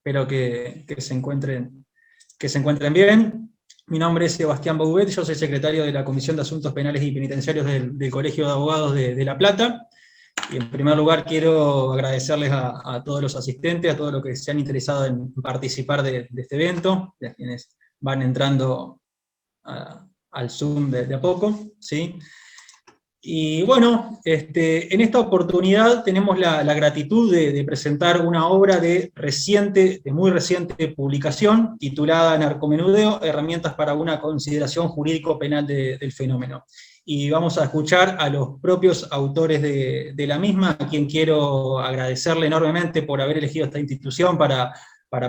espero que se encuentren bien. Mi nombre es Sebastián Bouvet, yo soy secretario de la Comisión de Asuntos Penales y Penitenciarios del Colegio de Abogados de La Plata. Y en primer lugar quiero agradecerles a todos los asistentes, a todos los que se han interesado en participar de este evento, a quienes van entrando al Zoom de a poco, ¿sí? Y bueno, en esta oportunidad tenemos la gratitud de presentar una obra de muy reciente publicación, titulada Narcomenudeo, herramientas para una consideración jurídico-penal del fenómeno. Y vamos a escuchar a los propios autores de la misma, a quien quiero agradecerle enormemente por haber elegido esta institución para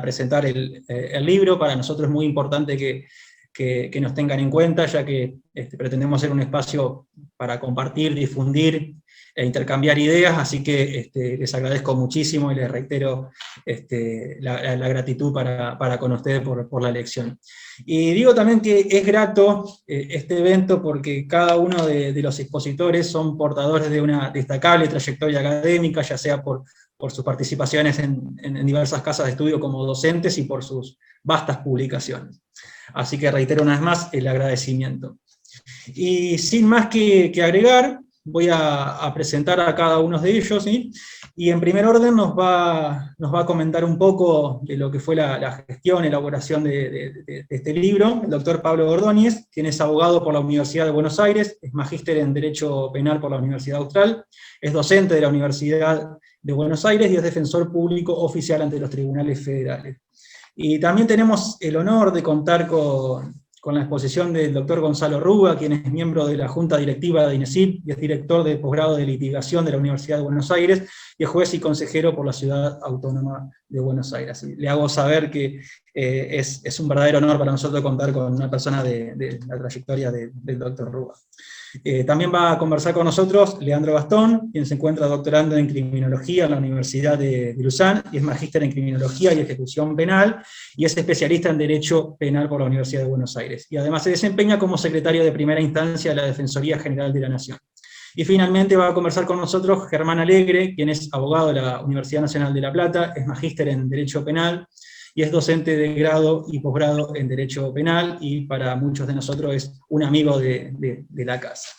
presentar el libro. Para nosotros es muy importante que nos tengan en cuenta, ya que pretendemos ser un espacio para compartir, difundir e intercambiar ideas, así que les agradezco muchísimo y les reitero la gratitud para con ustedes por la elección. Y digo también que es grato este evento porque cada uno de los expositores son portadores de una destacable trayectoria académica, ya sea por sus participaciones en diversas casas de estudio como docentes y por sus vastas publicaciones. Así que reitero una vez más el agradecimiento. Y sin más que agregar, voy a presentar a cada uno de ellos, ¿sí? Y en primer orden nos va a comentar un poco de lo que fue la gestión, elaboración de este libro, el doctor Pablo Ordóñez, quien es abogado por la Universidad de Buenos Aires, es magíster en Derecho Penal por la Universidad Austral, es docente de la Universidad de Buenos Aires y es defensor público oficial ante los tribunales federales. Y también tenemos el honor de contar con la exposición del doctor Gonzalo Rúa, quien es miembro de la Junta Directiva de INESIP y es director de posgrado de litigación de la Universidad de Buenos Aires, y es juez y consejero por la Ciudad Autónoma de Buenos Aires. Y le hago saber que es un verdadero honor para nosotros contar con una persona de la trayectoria del doctor Rúa. También va a conversar con nosotros Leandro Gastón, quien se encuentra doctorando en Criminología en la Universidad de Lausanne, y es magíster en Criminología y Ejecución Penal, y es especialista en Derecho Penal por la Universidad de Buenos Aires. Y además se desempeña como secretario de primera instancia de la Defensoría General de la Nación. Y finalmente va a conversar con nosotros Germán Alegre, quien es abogado de la Universidad Nacional de La Plata, es magíster en Derecho Penal, y es docente de grado y posgrado en Derecho Penal, y para muchos de nosotros es un amigo de la casa.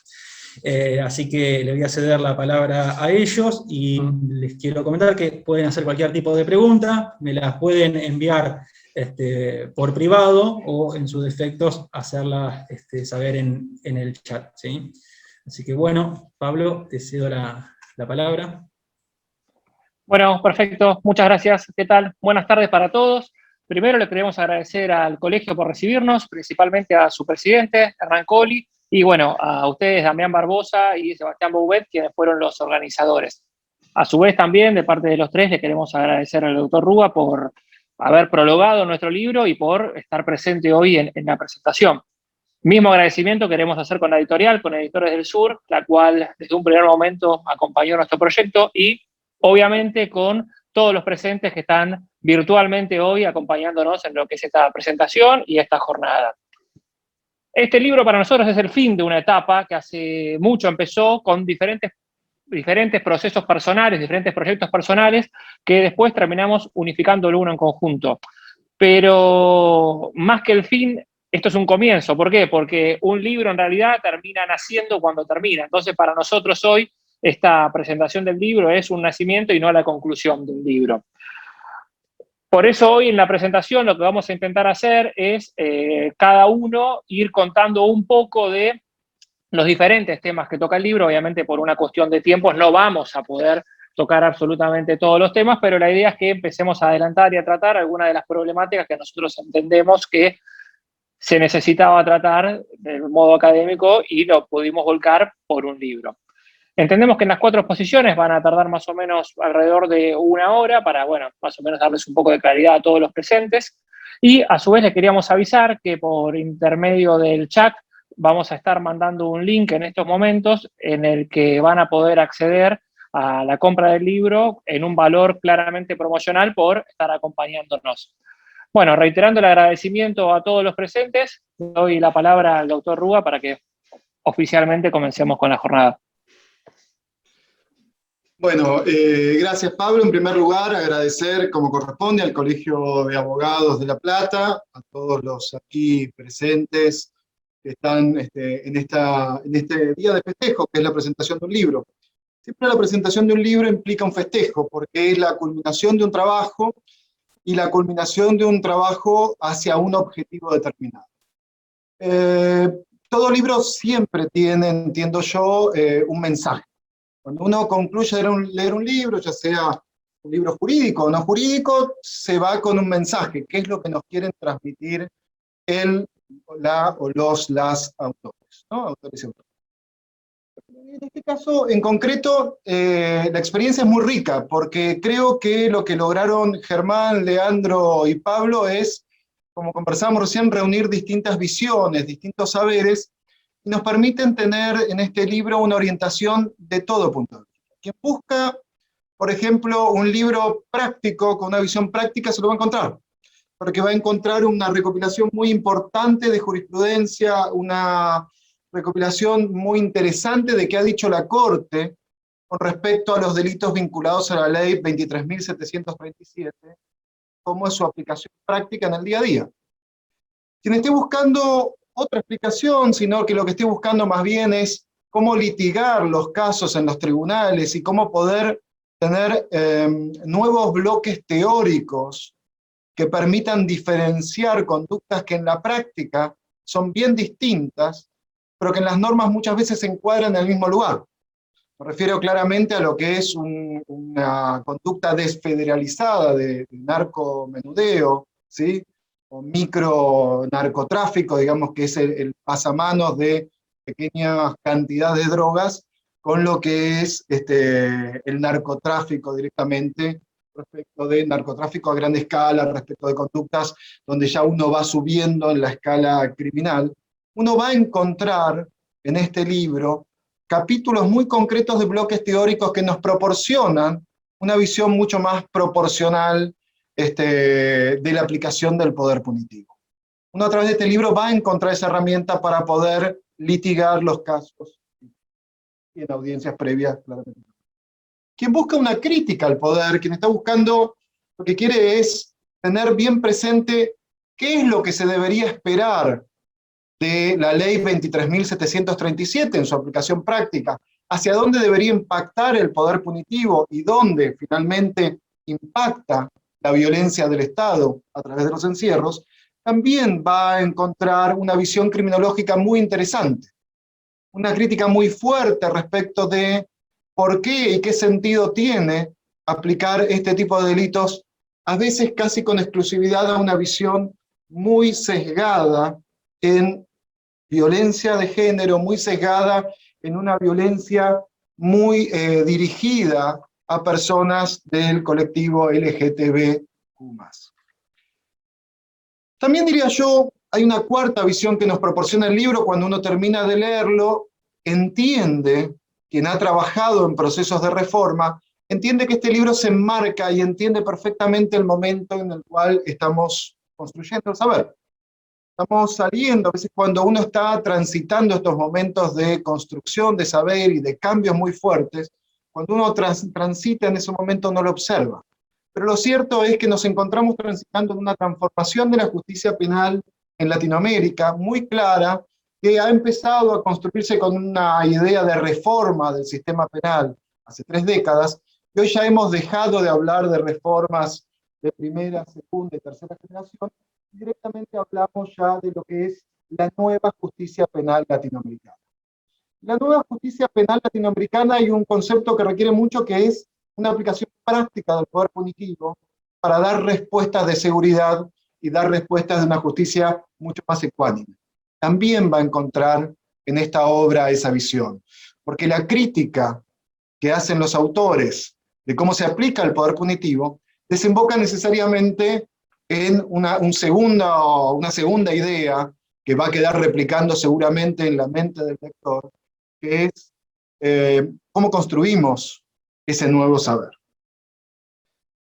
Así que le voy a ceder la palabra a ellos, y les quiero comentar que pueden hacer cualquier tipo de pregunta, me las pueden enviar por privado, o en sus defectos hacerlas saber en el chat, ¿sí? Así que bueno, Pablo, te cedo la palabra. Bueno, perfecto, muchas gracias. ¿Qué tal? Buenas tardes para todos. Primero le queremos agradecer al colegio por recibirnos, principalmente a su presidente, Hernán Colli, y bueno, a ustedes, Damián Barbosa y Sebastián Bouvet, quienes fueron los organizadores. A su vez también, de parte de los tres, le queremos agradecer al doctor Rúa por haber prologado nuestro libro y por estar presente hoy en la presentación. Mismo agradecimiento queremos hacer con la editorial, con Editores del Sur, la cual desde un primer momento acompañó nuestro proyecto, y obviamente con todos los presentes que están virtualmente hoy acompañándonos en lo que es esta presentación y esta jornada. Este libro para nosotros es el fin de una etapa que hace mucho empezó con diferentes procesos personales, diferentes proyectos personales, que después terminamos unificándolo uno en conjunto. Pero más que el fin, esto es un comienzo. ¿Por qué? Porque un libro en realidad termina naciendo cuando termina. Entonces, para nosotros hoy, esta presentación del libro es un nacimiento y no la conclusión de un libro. Por eso hoy en la presentación lo que vamos a intentar hacer es cada uno ir contando un poco de los diferentes temas que toca el libro. Obviamente por una cuestión de tiempos no vamos a poder tocar absolutamente todos los temas, pero la idea es que empecemos a adelantar y a tratar algunas de las problemáticas que nosotros entendemos que se necesitaba tratar de modo académico y lo pudimos volcar por un libro. Entendemos que en las 4 exposiciones van a tardar más o menos alrededor de 1 hora para, bueno, más o menos darles un poco de claridad a todos los presentes. Y a su vez les queríamos avisar que por intermedio del chat vamos a estar mandando un link en estos momentos en el que van a poder acceder a la compra del libro en un valor claramente promocional por estar acompañándonos. Bueno, reiterando el agradecimiento a todos los presentes, doy la palabra al doctor Rúa para que oficialmente comencemos con la jornada. Bueno, gracias Pablo. En primer lugar, agradecer como corresponde al Colegio de Abogados de La Plata, a todos los aquí presentes que están en este día de festejo, que es la presentación de un libro. Siempre la presentación de un libro implica un festejo, porque es la culminación de un trabajo y la culminación de un trabajo hacia un objetivo determinado. Todo libro siempre tiene, entiendo yo, un mensaje. Cuando uno concluye leer un libro, ya sea un libro jurídico o no jurídico, se va con un mensaje, que es lo que nos quieren transmitir las autores, ¿no? Autores y autores. En este caso, en concreto, la experiencia es muy rica, porque creo que lo que lograron Germán, Leandro y Pablo es, como conversábamos recién, reunir distintas visiones, distintos saberes, y nos permiten tener en este libro una orientación de todo punto de vista. Quien busca, por ejemplo, un libro práctico, con una visión práctica, se lo va a encontrar, porque va a encontrar una recopilación muy importante de jurisprudencia, una recopilación muy interesante de qué ha dicho la Corte con respecto a los delitos vinculados a la ley 23.737, cómo es su aplicación práctica en el día a día. Quien esté buscando otra explicación, sino que lo que esté buscando más bien es cómo litigar los casos en los tribunales y cómo poder tener nuevos bloques teóricos que permitan diferenciar conductas que en la práctica son bien distintas, pero que en las normas muchas veces se encuadran en el mismo lugar. Me refiero claramente a lo que es una conducta desfederalizada de narcomenudeo, ¿sí? O micro narcotráfico, digamos que es el pasamanos de pequeñas cantidades de drogas, con lo que es el narcotráfico directamente, respecto de narcotráfico a gran escala, respecto de conductas donde ya uno va subiendo en la escala criminal. Uno va a encontrar en este libro capítulos muy concretos de bloques teóricos que nos proporcionan una visión mucho más proporcional de la aplicación del poder punitivo. Uno a través de este libro va a encontrar esa herramienta para poder litigar los casos y en audiencias previas, claramente. Quien busca una crítica al poder, quien está buscando, lo que quiere es tener bien presente qué es lo que se debería esperar de la ley 23.737 en su aplicación práctica, hacia dónde debería impactar el poder punitivo y dónde finalmente impacta la violencia del Estado a través de los encierros, también va a encontrar una visión criminológica muy interesante, una crítica muy fuerte respecto de por qué y qué sentido tiene aplicar este tipo de delitos, a veces casi con exclusividad a una visión muy sesgada en violencia de género, muy sesgada en una violencia muy dirigida a personas del colectivo LGTBQ+. También diría yo, hay una cuarta visión que nos proporciona el libro cuando uno termina de leerlo, entiende, quien ha trabajado en procesos de reforma, entiende que este libro se enmarca y entiende perfectamente el momento en el cual estamos construyendo el saber. Estamos saliendo, a veces cuando uno está transitando estos momentos de construcción de saber y de cambios muy fuertes, cuando uno transita en ese momento no lo observa. Pero lo cierto es que nos encontramos transitando en una transformación de la justicia penal en Latinoamérica muy clara, que ha empezado a construirse con una idea de reforma del sistema penal hace 3 décadas, y hoy ya hemos dejado de hablar de reformas de primera, segunda y tercera generación, y directamente hablamos ya de lo que es la nueva justicia penal latinoamericana. La nueva justicia penal latinoamericana hay un concepto que requiere mucho, que es una aplicación práctica del poder punitivo para dar respuestas de seguridad y dar respuestas de una justicia mucho más ecuánime. También va a encontrar en esta obra esa visión, porque la crítica que hacen los autores de cómo se aplica el poder punitivo desemboca necesariamente en una segunda idea que va a quedar replicando seguramente en la mente del lector, que es cómo construimos ese nuevo saber.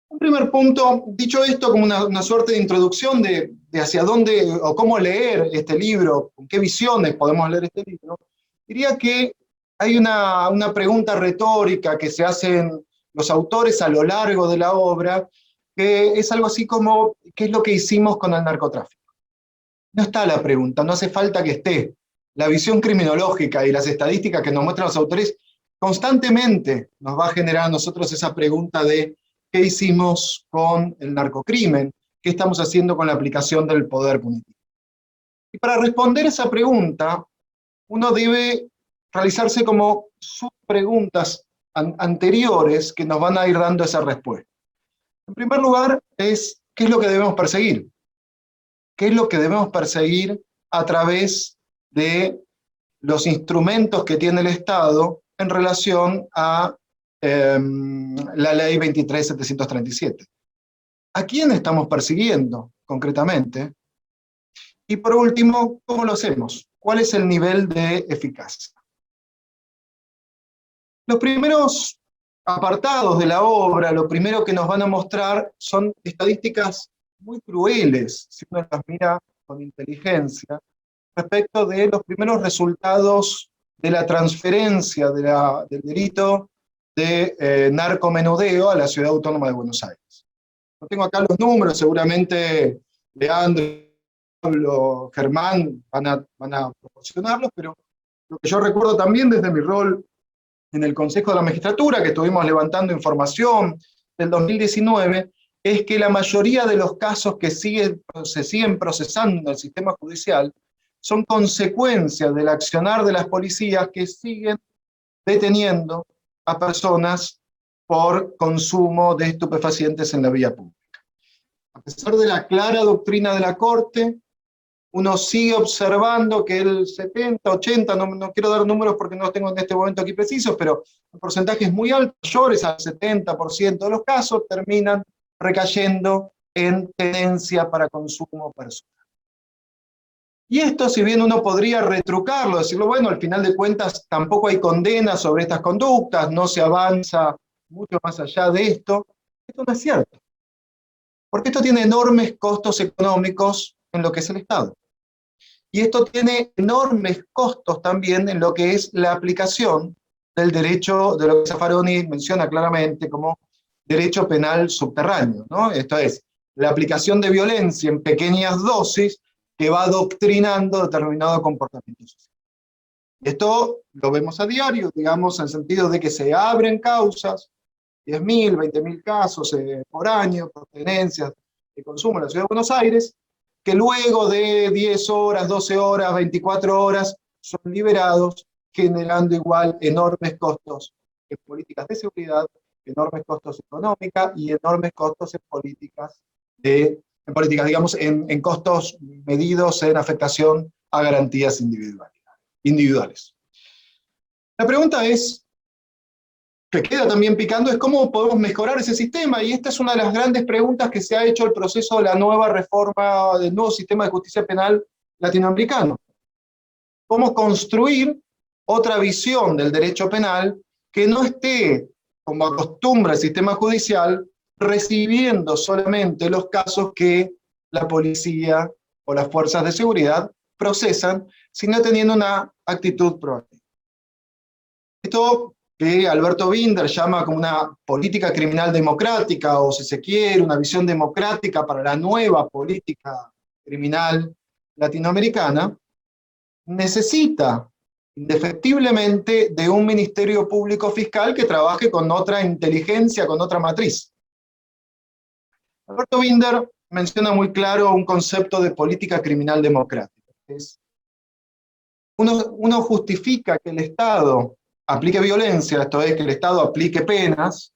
Un primer punto, dicho esto como una suerte de introducción de hacia dónde o cómo leer este libro, con qué visiones podemos leer este libro, diría que hay una pregunta retórica que se hacen los autores a lo largo de la obra, que es algo así como, ¿qué es lo que hicimos con el narcotráfico? No está la pregunta, no hace falta que esté. La visión criminológica y las estadísticas que nos muestran los autores constantemente nos va a generar a nosotros esa pregunta de qué hicimos con el narcocrimen, qué estamos haciendo con la aplicación del poder punitivo. Y para responder esa pregunta, uno debe realizarse como subpreguntas anteriores que nos van a ir dando esa respuesta. En primer lugar, es ¿qué es lo que debemos perseguir? ¿Qué es lo que debemos perseguir a través de los instrumentos que tiene el Estado en relación a la ley 23.737? ¿A quién estamos persiguiendo concretamente? Y por último, ¿cómo lo hacemos? ¿Cuál es el nivel de eficacia? Los primeros apartados de la obra, lo primero que nos van a mostrar son estadísticas muy crueles, si uno las mira con inteligencia, respecto de los primeros resultados de la transferencia del delito de narcomenudeo a la Ciudad Autónoma de Buenos Aires. No tengo acá los números, seguramente Leandro, Pablo, Germán van a proporcionarlos, pero lo que yo recuerdo también desde mi rol en el Consejo de la Magistratura, que estuvimos levantando información del 2019, es que la mayoría de los casos que se siguen procesando en el sistema judicial son consecuencias del accionar de las policías que siguen deteniendo a personas por consumo de estupefacientes en la vía pública. A pesar de la clara doctrina de la Corte, uno sigue observando que el 70, 80, no quiero dar números porque no los tengo en este momento aquí precisos, pero en porcentajes muy altos, mayores al 70% de los casos, terminan recayendo en tenencia para consumo personal. Y esto, si bien uno podría retrucarlo, decirlo, bueno, al final de cuentas tampoco hay condena sobre estas conductas, no se avanza mucho más allá de esto no es cierto. Porque esto tiene enormes costos económicos en lo que es el Estado. Y esto tiene enormes costos también en lo que es la aplicación del derecho, de lo que Zaffaroni menciona claramente como derecho penal subterráneo, ¿no? Esto es, la aplicación de violencia en pequeñas dosis que va adoctrinando determinado comportamiento social. Esto lo vemos a diario, digamos, en el sentido de que se abren causas, 10.000, 20.000 casos por año, por tenencias de consumo en la Ciudad de Buenos Aires, que luego de 10 horas, 12 horas, 24 horas, son liberados, generando igual enormes costos en políticas de seguridad, enormes costos económicas y enormes costos en políticas, digamos, en costos medidos en afectación a garantías individuales. La pregunta es, que queda también picando, es cómo podemos mejorar ese sistema, y esta es una de las grandes preguntas que se ha hecho el proceso de la nueva reforma, del nuevo sistema de justicia penal latinoamericano. ¿Cómo construir otra visión del derecho penal que no esté, como acostumbra el sistema judicial, recibiendo solamente los casos que la policía o las fuerzas de seguridad procesan, sino teniendo una actitud proactiva? Esto que Alberto Binder llama como una política criminal democrática, o si se quiere, una visión democrática para la nueva política criminal latinoamericana, necesita indefectiblemente de un ministerio público fiscal que trabaje con otra inteligencia, con otra matriz. Alberto Binder menciona muy claro un concepto de política criminal democrática. Uno justifica que el Estado aplique violencia, esto es, que el Estado aplique penas,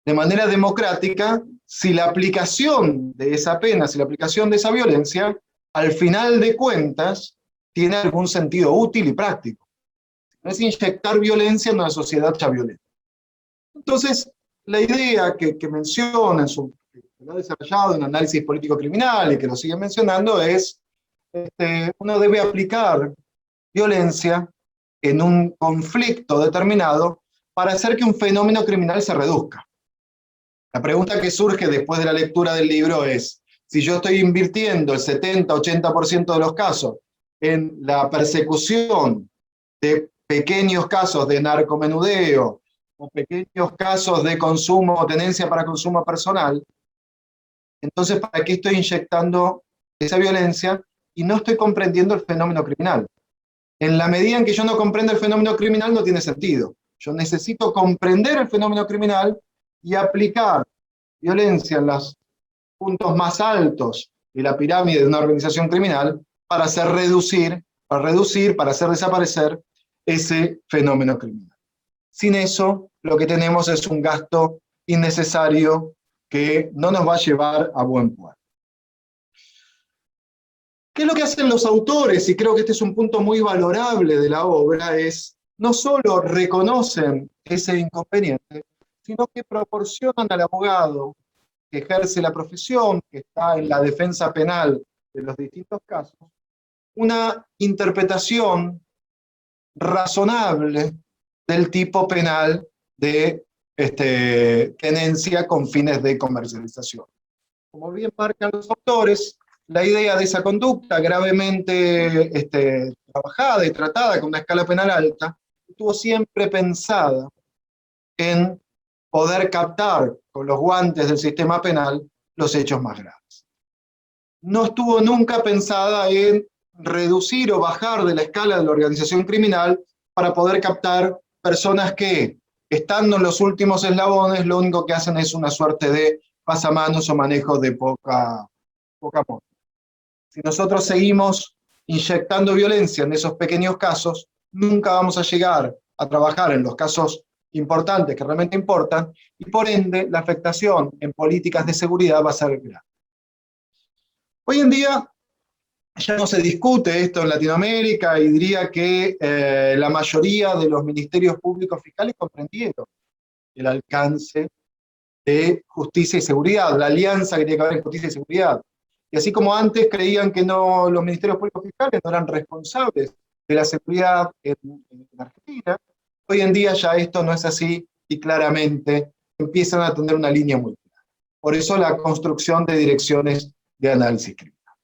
de manera democrática, si la aplicación de esa pena, si la aplicación de esa violencia, al final de cuentas, tiene algún sentido útil y práctico. No es inyectar violencia en una sociedad ya violenta. Entonces, la idea que menciona, que lo ha desarrollado en análisis político-criminal y que lo sigue mencionando, es uno debe aplicar violencia en un conflicto determinado para hacer que un fenómeno criminal se reduzca. La pregunta que surge después de la lectura del libro es, si yo estoy invirtiendo el 70-80% de los casos en la persecución de pequeños casos de narcomenudeo, o pequeños casos de consumo o tenencia para consumo personal, entonces ¿para qué estoy inyectando esa violencia y no estoy comprendiendo el fenómeno criminal? En la medida en que yo no comprenda el fenómeno criminal no tiene sentido. Yo necesito comprender el fenómeno criminal y aplicar violencia en los puntos más altos de la pirámide de una organización criminal para hacer para hacer desaparecer ese fenómeno criminal. Sin eso, lo que tenemos es un gasto innecesario que no nos va a llevar a buen puerto. ¿Qué es lo que hacen los autores? Y creo que este es un punto muy valorable de la obra, es no solo reconocen ese inconveniente, sino que proporcionan al abogado que ejerce la profesión, que está en la defensa penal de los distintos casos, una interpretación razonable del tipo penal de tenencia con fines de comercialización. Como bien marcan los autores, la idea de esa conducta gravemente trabajada y tratada con una escala penal alta, estuvo siempre pensada en poder captar con los guantes del sistema penal los hechos más graves. No estuvo nunca pensada en reducir o bajar de la escala de la organización criminal para poder captar personas que, estando en los últimos eslabones, lo único que hacen es una suerte de pasamanos o manejo de poca monta. Si nosotros seguimos inyectando violencia en esos pequeños casos, nunca vamos a llegar a trabajar en los casos importantes que realmente importan, y por ende la afectación en políticas de seguridad va a ser grave. Hoy en día ya no se discute esto en Latinoamérica, y diría que la mayoría de los ministerios públicos fiscales comprendieron el alcance de justicia y seguridad, la alianza que tiene que haber en justicia y seguridad. Y así como antes creían que los ministerios públicos fiscales no eran responsables de la seguridad en Argentina, hoy en día ya esto no es así, y claramente empiezan a tener una línea muy clara. Por eso la construcción de direcciones de análisis criminal.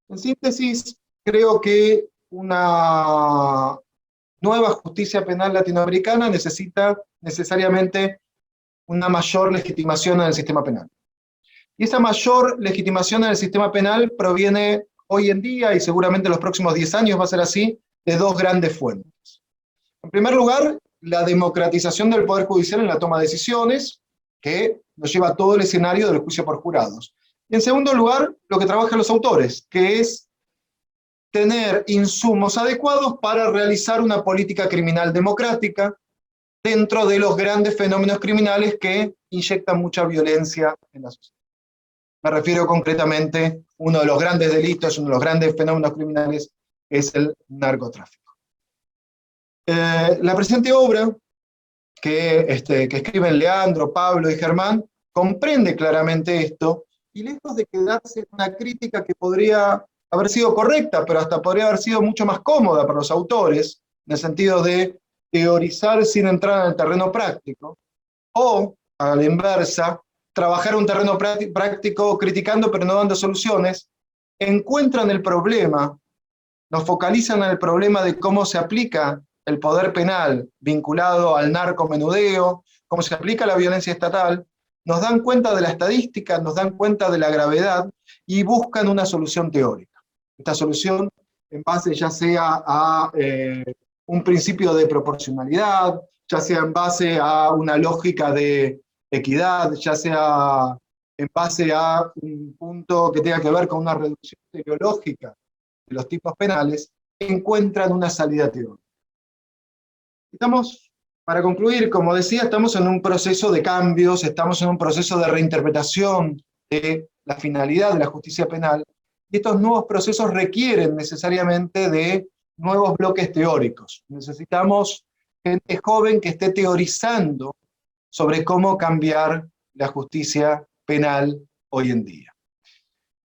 En síntesis, creo que una nueva justicia penal latinoamericana necesita necesariamente una mayor legitimación en el sistema penal. Y esa mayor legitimación en el sistema penal proviene hoy en día, y seguramente en los próximos 10 años va a ser así, de dos grandes fuentes. En primer lugar, la democratización del Poder Judicial en la toma de decisiones, que nos lleva a todo el escenario del juicio por jurados. Y en segundo lugar, lo que trabajan los autores, que es tener insumos adecuados para realizar una política criminal democrática dentro de los grandes fenómenos criminales que inyectan mucha violencia en la sociedad. Me refiero concretamente, uno de los grandes delitos, uno de los grandes fenómenos criminales es el narcotráfico. La presente obra que escriben Leandro, Pablo y Germán comprende claramente esto, y lejos de quedarse en una crítica que podría haber sido correcta, pero hasta podría haber sido mucho más cómoda para los autores, en el sentido de teorizar sin entrar en el terreno práctico, o, a la inversa, trabajar un terreno práctico criticando pero no dando soluciones, encuentran el problema, nos focalizan en el problema de cómo se aplica el poder penal vinculado al narcomenudeo, cómo se aplica la violencia estatal, nos dan cuenta de la estadística, nos dan cuenta de la gravedad y buscan una solución teórica. Esta solución en base ya sea a un principio de proporcionalidad, ya sea en base a una lógica de equidad, ya sea en base a un punto que tenga que ver con una reducción teleológica de los tipos penales, encuentran una salida teórica. Estamos, para concluir, como decía, estamos en un proceso de cambios, estamos en un proceso de reinterpretación de la finalidad de la justicia penal, y estos nuevos procesos requieren necesariamente de nuevos bloques teóricos. Necesitamos gente joven que esté teorizando sobre cómo cambiar la justicia penal hoy en día.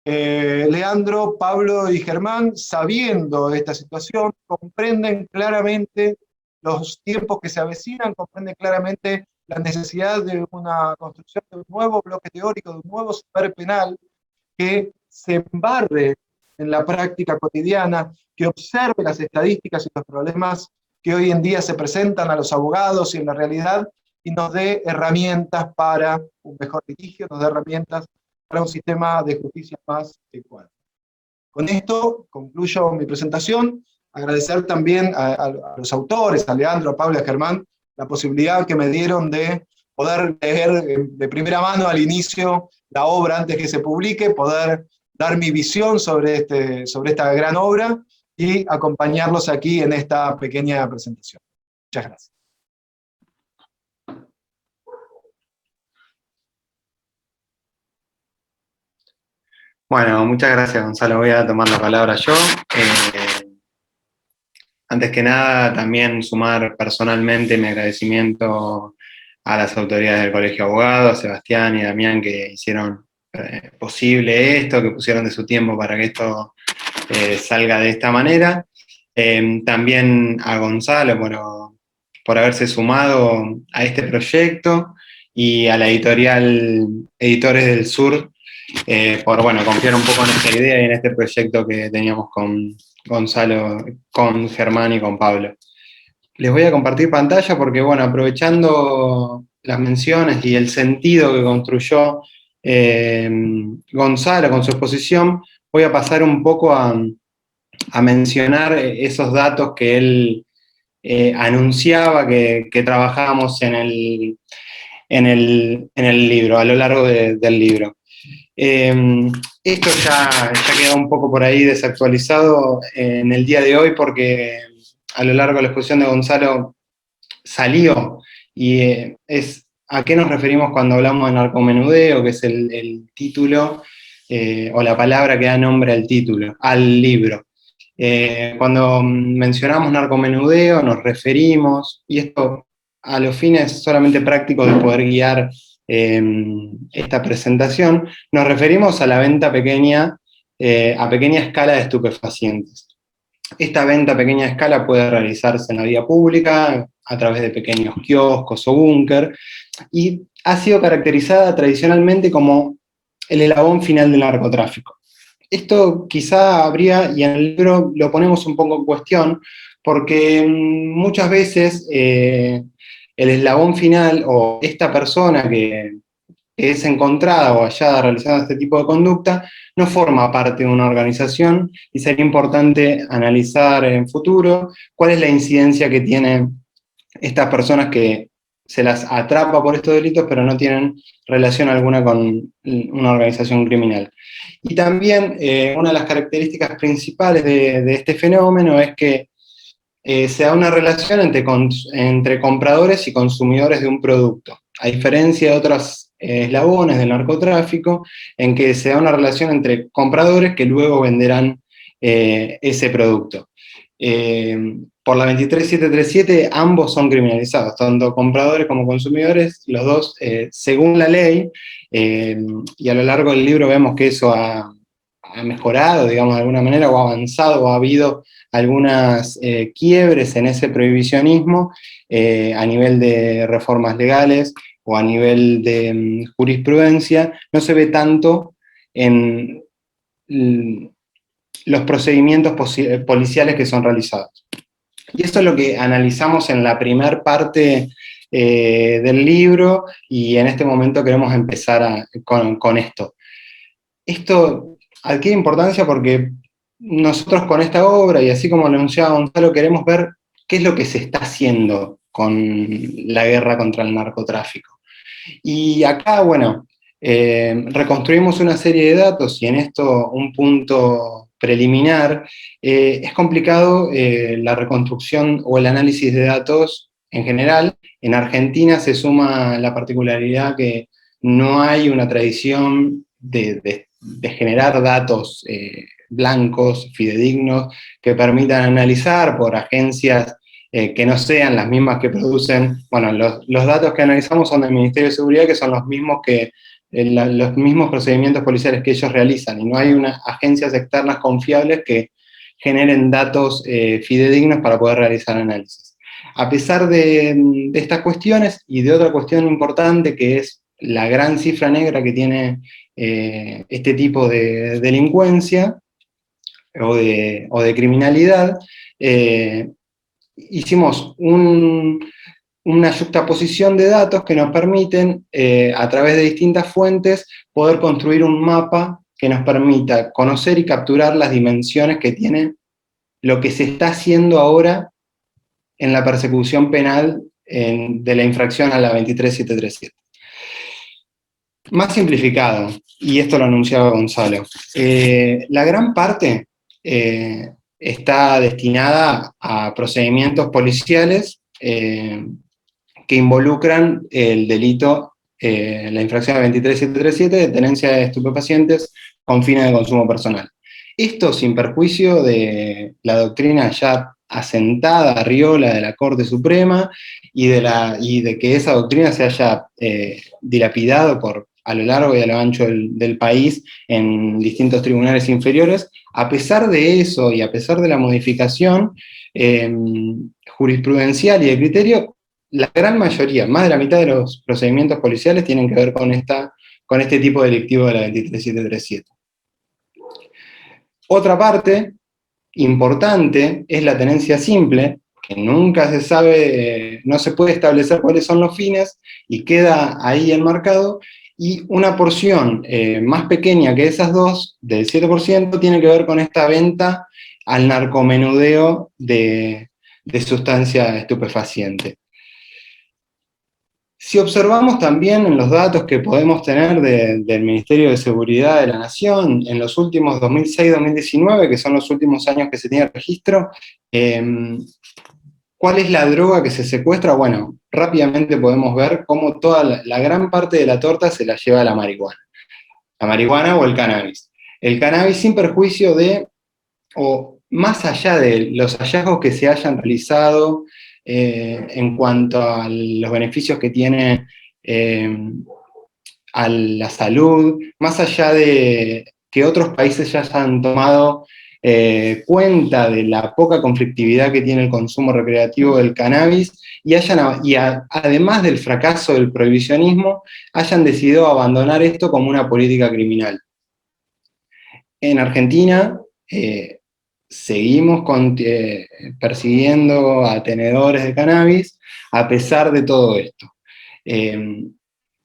Leandro, Pablo y Germán, sabiendo esta situación, comprenden claramente los tiempos que se avecinan, comprenden claramente la necesidad de una construcción de un nuevo bloque teórico, de un nuevo saber penal que se embarre en la práctica cotidiana, que observe las estadísticas y los problemas que hoy en día se presentan a los abogados y en la realidad, y nos dé herramientas para un mejor litigio, nos dé herramientas para un sistema de justicia más ecuánime. Con esto concluyo mi presentación. Agradecer también a los autores, a Leandro, a Pablo y a Germán, la posibilidad que me dieron de poder leer de primera mano al inicio la obra antes que se publique, poder dar mi visión sobre esta gran obra y acompañarlos aquí en esta pequeña presentación. Muchas gracias. Bueno, muchas gracias, Gonzalo. Voy a tomar la palabra yo. Antes que nada, también sumar personalmente mi agradecimiento a las autoridades del Colegio de Abogados, a Sebastián y a Damián, que hicieron posible esto, que pusieron de su tiempo para que esto salga de esta manera. También a Gonzalo por haberse sumado a este proyecto, y a la editorial Editores del Sur por confiar un poco en esta idea y en este proyecto que teníamos con Gonzalo, con Germán y con Pablo. Les voy a compartir pantalla porque, aprovechando las menciones y el sentido que construyó Gonzalo con su exposición, voy a pasar un poco a mencionar esos datos que él anunciaba que trabajábamos en el libro, a lo largo del libro. Esto ya queda un poco por ahí desactualizado en el día de hoy, porque a lo largo de la exposición de Gonzalo salió, y es a qué nos referimos cuando hablamos de narcomenudeo, que es el título o la palabra que da nombre al título, al libro. Cuando mencionamos narcomenudeo nos referimos, y esto a los fines solamente prácticos de poder guiar esta presentación, nos referimos a la venta pequeña, a pequeña escala de estupefacientes. Esta venta a pequeña escala puede realizarse en la vía pública, a través de pequeños kioscos o búnker, y ha sido caracterizada tradicionalmente como el eslabón final del narcotráfico. Esto quizá habría, y en el libro lo ponemos un poco en cuestión, porque muchas veces el eslabón final, o esta persona que es encontrada o hallada realizando este tipo de conducta, no forma parte de una organización, y sería importante analizar en futuro cuál es la incidencia que tienen estas personas que se las atrapa por estos delitos, pero no tienen relación alguna con una organización criminal. Y también una de las características principales de este fenómeno es que se da una relación entre compradores y consumidores de un producto, a diferencia de otros eslabones del narcotráfico, en que se da una relación entre compradores que luego venderán ese producto. Por la 23737 ambos son criminalizados, tanto compradores como consumidores, los dos según la ley, y a lo largo del libro vemos que eso ha mejorado, digamos, de alguna manera, o ha avanzado, o ha habido algunas quiebres en ese prohibicionismo a nivel de reformas legales o a nivel de jurisprudencia. No se ve tanto en los procedimientos policiales que son realizados. Y esto es lo que analizamos en la primera parte del libro, y en este momento queremos empezar con esto. Esto adquiere importancia porque nosotros con esta obra, y así como lo anunciaba Gonzalo, queremos ver qué es lo que se está haciendo con la guerra contra el narcotráfico. Y acá, reconstruimos una serie de datos, y en esto un punto preliminar. Es complicado la reconstrucción o el análisis de datos en general. En Argentina se suma la particularidad que no hay una tradición de generar datos blancos, fidedignos, que permitan analizar por agencias que no sean las mismas que producen. Los datos que analizamos son del Ministerio de Seguridad, que son los mismos los mismos procedimientos policiales que ellos realizan, y no hay agencias externas confiables que generen datos fidedignos para poder realizar análisis. A pesar de estas cuestiones, y de otra cuestión importante, que es la gran cifra negra que tiene este tipo de delincuencia o de criminalidad, hicimos una yuxtaposición de datos que nos permiten, a través de distintas fuentes, poder construir un mapa que nos permita conocer y capturar las dimensiones que tiene lo que se está haciendo ahora en la persecución penal de la infracción a la 23737. Más simplificado, y esto lo anunciaba Gonzalo, la gran parte está destinada a procedimientos policiales que involucran el delito, la infracción 23737 de tenencia de estupefacientes con fines de consumo personal. Esto sin perjuicio de la doctrina ya asentada, arriola de la Corte Suprema, y de que esa doctrina se haya dilapidado a lo largo y a lo ancho del país en distintos tribunales inferiores. A pesar de eso y a pesar de la modificación jurisprudencial y de criterio, la gran mayoría, más de la mitad de los procedimientos policiales tienen que ver con este tipo delictivo de la 23737. Otra parte importante es la tenencia simple, que nunca se sabe, no se puede establecer cuáles son los fines y queda ahí enmarcado, y una porción más pequeña que esas dos, del 7%, tiene que ver con esta venta al narcomenudeo de sustancia estupefaciente. Si observamos también en los datos que podemos tener del Ministerio de Seguridad de la Nación, en los últimos 2006-2019, que son los últimos años que se tiene registro, ¿cuál es la droga que se secuestra? Bueno, rápidamente podemos ver cómo toda la gran parte de la torta se la lleva la marihuana o el cannabis. El cannabis sin perjuicio o más allá de los hallazgos que se hayan realizado en cuanto a los beneficios que tiene a la salud, más allá de que otros países ya hayan tomado cuenta de la poca conflictividad que tiene el consumo recreativo del cannabis, además del fracaso del prohibicionismo, hayan decidido abandonar esto como una política criminal. En Argentina seguimos persiguiendo a tenedores de cannabis a pesar de todo esto.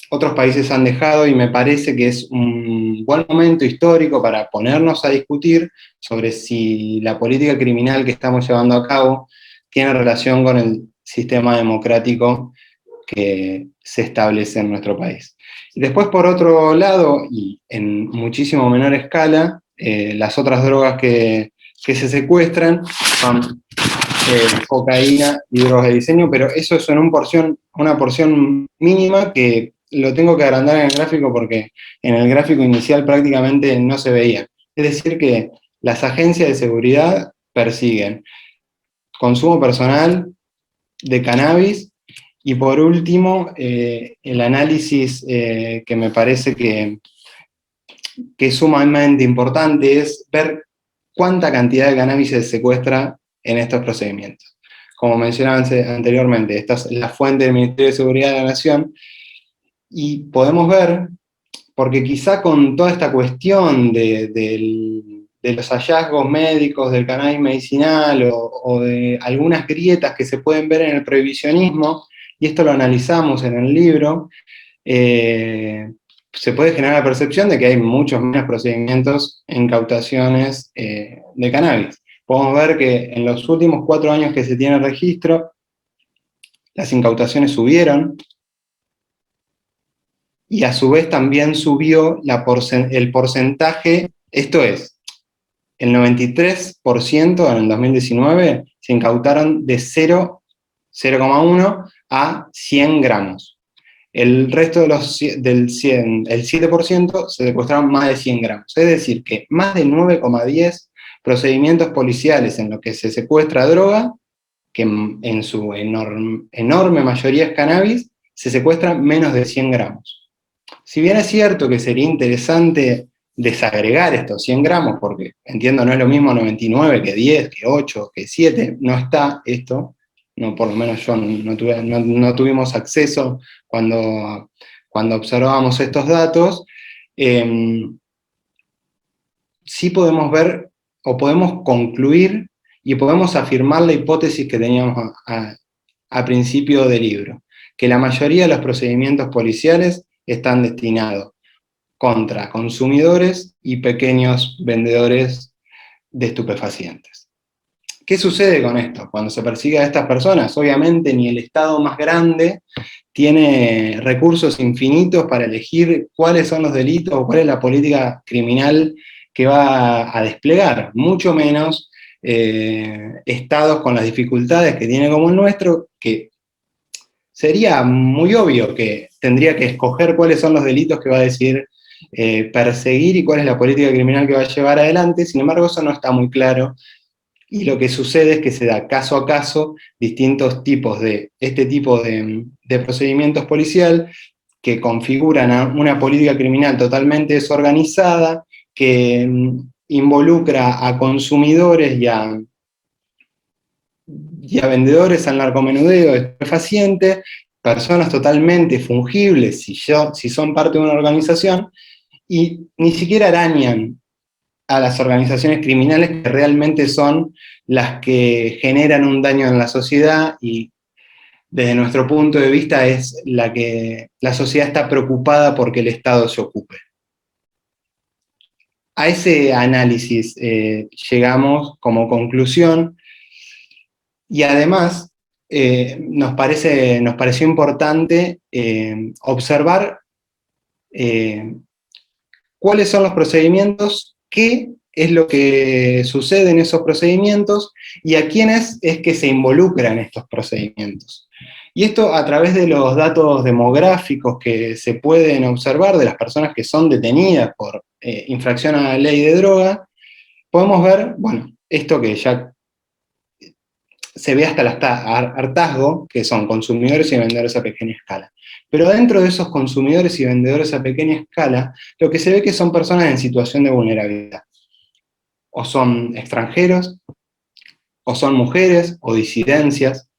Otros países han dejado, y me parece que es un buen momento histórico para ponernos a discutir sobre si la política criminal que estamos llevando a cabo tiene relación con el sistema democrático que se establece en nuestro país. Y después, por otro lado, y en muchísimo menor escala, las otras drogas que se secuestran son cocaína y drogas de diseño, pero eso es en una porción mínima que lo tengo que agrandar en el gráfico porque en el gráfico inicial prácticamente no se veía. Es decir que las agencias de seguridad persiguen consumo personal de cannabis, y por último, el análisis que me parece que es sumamente importante es ver cuánta cantidad de cannabis se secuestra en estos procedimientos. Como mencionaba anteriormente, esta es la fuente del Ministerio de Seguridad de la Nación, y podemos ver, porque quizá con toda esta cuestión de los hallazgos médicos del cannabis medicinal o de algunas grietas que se pueden ver en el prohibicionismo, y esto lo analizamos en el libro, se puede generar la percepción de que hay muchos menos procedimientos en incautaciones de cannabis. Podemos ver que en los últimos 4 años que se tiene registro, las incautaciones subieron, y a su vez también subió el porcentaje, esto es, el 93% en el 2019 se incautaron de 0,1 a 100 gramos. El resto el 7% se secuestraron más de 100 gramos. Es decir, que más de 9,10 procedimientos policiales en los que se secuestra droga, que en su enorme mayoría es cannabis, se secuestran menos de 100 gramos. Si bien es cierto que sería interesante desagregar estos 100 gramos, porque entiendo no es lo mismo 99 que 10, que 8, que 7, no está esto, no, por lo menos yo no tuvimos acceso cuando observábamos estos datos, sí podemos ver, o podemos concluir, y podemos afirmar la hipótesis que teníamos a principio del libro, que la mayoría de los procedimientos policiales están destinados contra consumidores y pequeños vendedores de estupefacientes. ¿Qué sucede con esto? Cuando se persigue a estas personas, obviamente ni el Estado más grande tiene recursos infinitos para elegir cuáles son los delitos o cuál es la política criminal que va a desplegar, mucho menos estados con las dificultades que tiene como el nuestro, que sería muy obvio que tendría que escoger cuáles son los delitos que va a decidir perseguir y cuál es la política criminal que va a llevar adelante. Sin embargo, eso no está muy claro, y lo que sucede es que se da caso a caso distintos tipos de este tipo de procedimientos policial que configuran una política criminal totalmente desorganizada, que involucra a consumidores y a vendedores al narcomenudeo, estupefacientes, personas totalmente fungibles si son parte de una organización, y ni siquiera arañan a las organizaciones criminales que realmente son las que generan un daño en la sociedad, y desde nuestro punto de vista es la que la sociedad está preocupada porque el Estado se ocupe. A ese análisis llegamos como conclusión, y además nos pareció importante observar cuáles son los procedimientos, qué es lo que sucede en esos procedimientos y a quiénes es que se involucran estos procedimientos. Y esto a través de los datos demográficos que se pueden observar de las personas que son detenidas por infracción a la ley de droga, podemos ver, bueno, esto que ya se ve hasta el hartazgo, que son consumidores y vendedores a pequeña escala. Pero dentro de esos consumidores y vendedores a pequeña escala, lo que se ve que son personas en situación de vulnerabilidad. O son extranjeros, o son mujeres, o disidencias.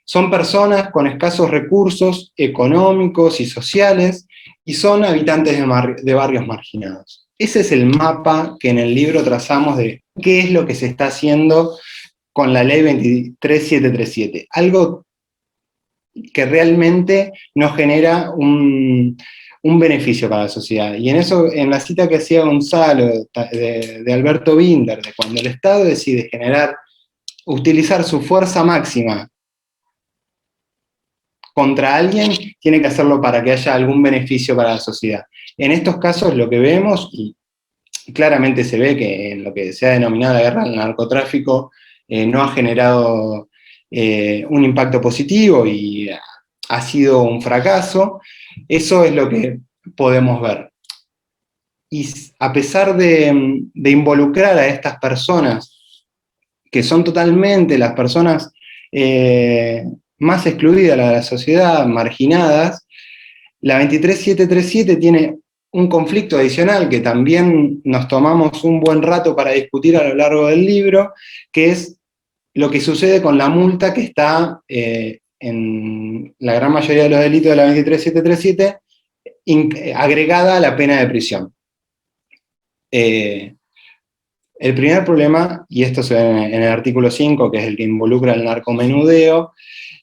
Son personas con escasos recursos económicos y sociales, y son habitantes de barrios marginados. Ese es el mapa que en el libro trazamos de qué es lo que se está haciendo con la ley 23737, algo que realmente nos genera un beneficio para la sociedad. Y en eso, en la cita que hacía Gonzalo, de Alberto Binder, de cuando el Estado decide utilizar su fuerza máxima contra alguien, tiene que hacerlo para que haya algún beneficio para la sociedad. En estos casos lo que vemos, y claramente se ve que en lo que se ha denominado la guerra al narcotráfico, no ha generado un impacto positivo y ha sido un fracaso. Eso es lo que podemos ver. Y a pesar de involucrar a estas personas, que son totalmente las personas más excluidas de la sociedad, marginadas, la 23737 tiene un conflicto adicional que también nos tomamos un buen rato para discutir a lo largo del libro, que es lo que sucede con la multa que está en la gran mayoría de los delitos de la 23737 agregada a la pena de prisión. El primer problema, y esto se ve en el artículo 5, que es el que involucra el narcomenudeo,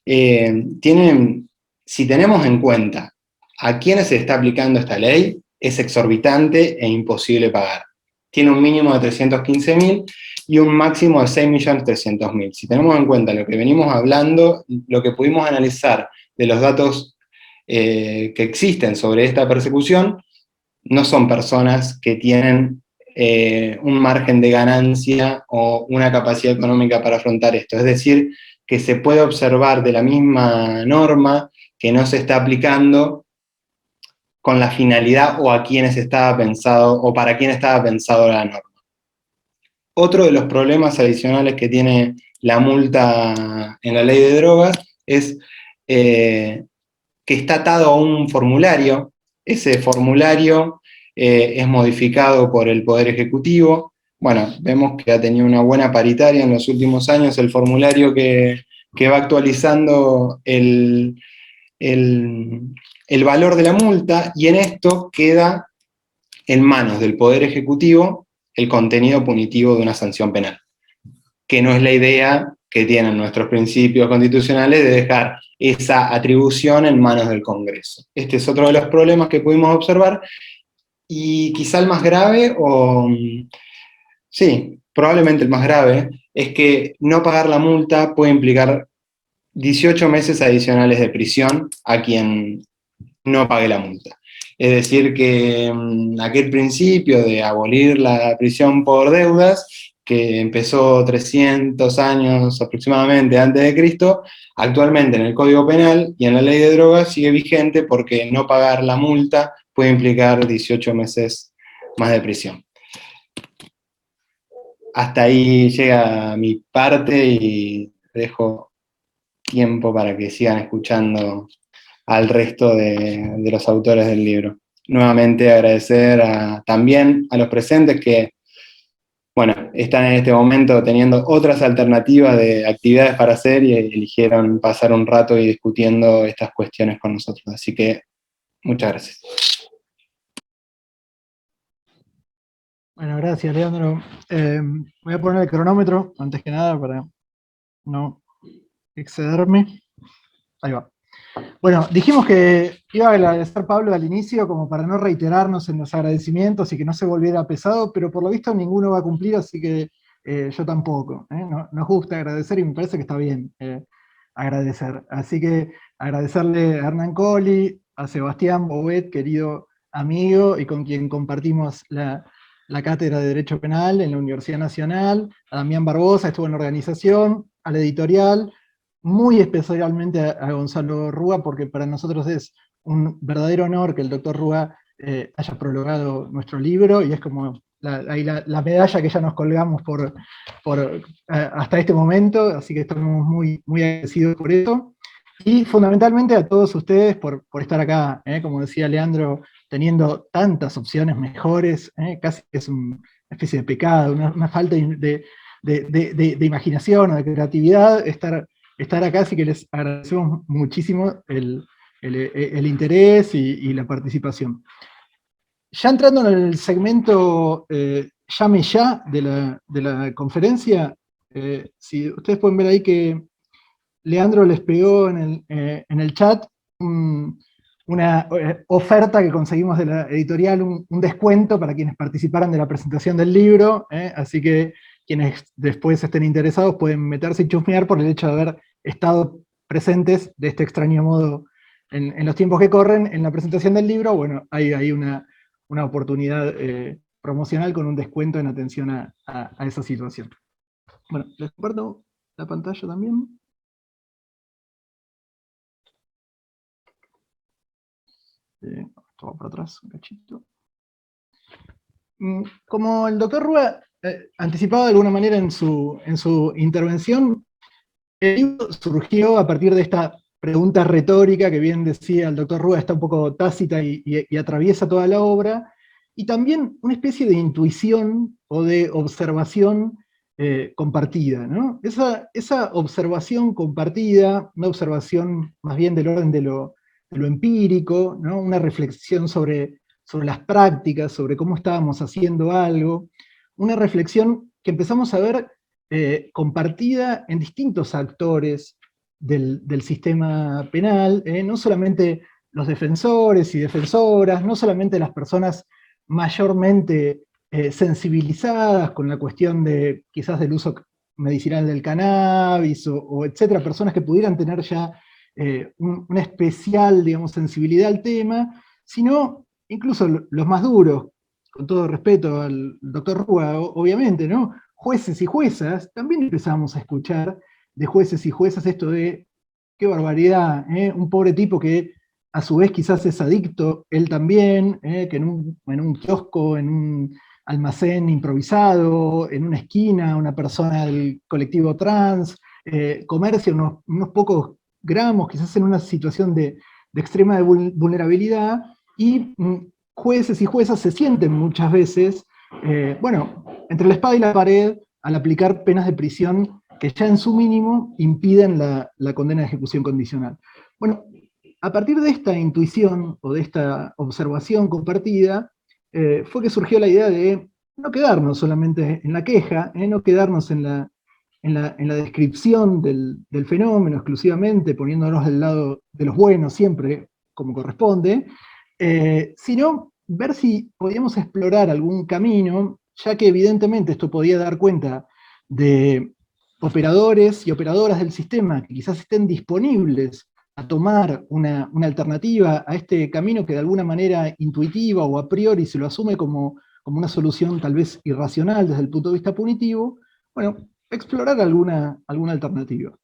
si tenemos en cuenta a quiénes se está aplicando esta ley, es exorbitante e imposible pagar. Tiene un mínimo de 315.000 y un máximo de 6.300.000. Si tenemos en cuenta lo que venimos hablando, lo que pudimos analizar de los datos que existen sobre esta persecución, no son personas que tienen un margen de ganancia o una capacidad económica para afrontar esto. Es decir, que se puede observar de la misma norma que no se está aplicando con la finalidad o a quienes estaba pensado, o para quién estaba pensado la norma. Otro de los problemas adicionales que tiene la multa en la ley de drogas es que está atado a un formulario. Ese formulario es modificado por el Poder Ejecutivo. Bueno, vemos que ha tenido una buena paritaria en los últimos años el formulario que va actualizando el valor de la multa, y en esto queda en manos del Poder Ejecutivo el contenido punitivo de una sanción penal, que no es la idea que tienen nuestros principios constitucionales de dejar esa atribución en manos del Congreso. Este es otro de los problemas que pudimos observar, y quizá el más grave, sí, probablemente el más grave, es que no pagar la multa puede implicar 18 meses adicionales de prisión a quien no pague la multa. Es decir, que aquel principio de abolir la prisión por deudas, que empezó 300 años aproximadamente antes de Cristo, actualmente en el Código Penal y en la Ley de Drogas sigue vigente, porque no pagar la multa puede implicar 18 meses más de prisión. Hasta ahí llega mi parte y dejo tiempo para que sigan escuchando al resto de los autores del libro. Nuevamente agradecer también a los presentes que, bueno, están en este momento teniendo otras alternativas de actividades para hacer y eligieron pasar un rato y discutiendo estas cuestiones con nosotros. Así que, muchas gracias. Bueno, gracias, Leandro. Voy a poner el cronómetro, antes que nada, para no excederme. Ahí va. Bueno, dijimos que iba a agradecer Pablo al inicio, como para no reiterarnos en los agradecimientos y que no se volviera pesado, pero por lo visto ninguno va a cumplir, así que yo tampoco. Nos gusta agradecer y me parece que está bien agradecer. Así que agradecerle a Hernán Colli, a Sebastián Bouvet, querido amigo, y con quien compartimos la cátedra de Derecho Penal en la Universidad Nacional, a Damián Barbosa, estuvo en la organización, a la editorial, muy especialmente a Gonzalo Rúa, porque para nosotros es un verdadero honor que el doctor Rúa haya prologado nuestro libro, y es como la medalla que ya nos colgamos hasta este momento, así que estamos muy, muy agradecidos por eso. Y fundamentalmente a todos ustedes por estar acá, como decía Leandro, teniendo tantas opciones mejores, casi es una especie de pecado, una falta de imaginación o de creatividad, estar acá, así que les agradecemos muchísimo el interés y la participación. Ya entrando en el segmento llame ya de la conferencia, si ustedes pueden ver ahí que Leandro les pegó en el chat una oferta que conseguimos de la editorial, un descuento para quienes participaran de la presentación del libro, así que quienes después estén interesados pueden meterse y chusmear por el hecho de haber estado presentes de este extraño modo en los tiempos que corren en la presentación del libro. Bueno, hay una oportunidad promocional con un descuento en atención a esa situación. Bueno, les comparto la pantalla también. Esto va para atrás un cachito. Como el doctor Rúa anticipaba de alguna manera en su intervención, el libro surgió a partir de esta pregunta retórica que bien decía el doctor Rúa, está un poco tácita y atraviesa toda la obra, y también una especie de intuición o de observación compartida, ¿no? Esa observación compartida, una observación más bien del orden de lo empírico, ¿no? Una reflexión sobre las prácticas, sobre cómo estábamos haciendo algo, una reflexión que empezamos a ver compartida en distintos actores del sistema penal, no solamente los defensores y defensoras, no solamente las personas mayormente sensibilizadas con la cuestión quizás del uso medicinal del cannabis, o etcétera, personas que pudieran tener ya una especial, digamos, sensibilidad al tema, sino incluso los más duros, con todo respeto al doctor Rúa, obviamente, ¿no? Jueces y juezas, también empezamos a escuchar de jueces y juezas esto de, qué barbaridad, un pobre tipo que a su vez quizás es adicto, él también, que en un kiosco, en un almacén improvisado, en una esquina, una persona del colectivo trans, comercia unos pocos gramos, quizás en una situación de extrema vulnerabilidad, y jueces y juezas se sienten muchas veces, bueno, entre la espada y la pared, al aplicar penas de prisión que ya en su mínimo impiden la condena de ejecución condicional. Bueno, a partir de esta intuición, o de esta observación compartida, fue que surgió la idea de no quedarnos solamente en la queja, no quedarnos en en la descripción del fenómeno exclusivamente, poniéndonos del lado de los buenos siempre, como corresponde, sino ver si podíamos explorar algún camino, ya que evidentemente esto podía dar cuenta de operadores y operadoras del sistema que quizás estén disponibles a tomar una alternativa a este camino que de alguna manera intuitiva o a priori se lo asume como una solución tal vez irracional desde el punto de vista punitivo, bueno, explorar alguna alternativa.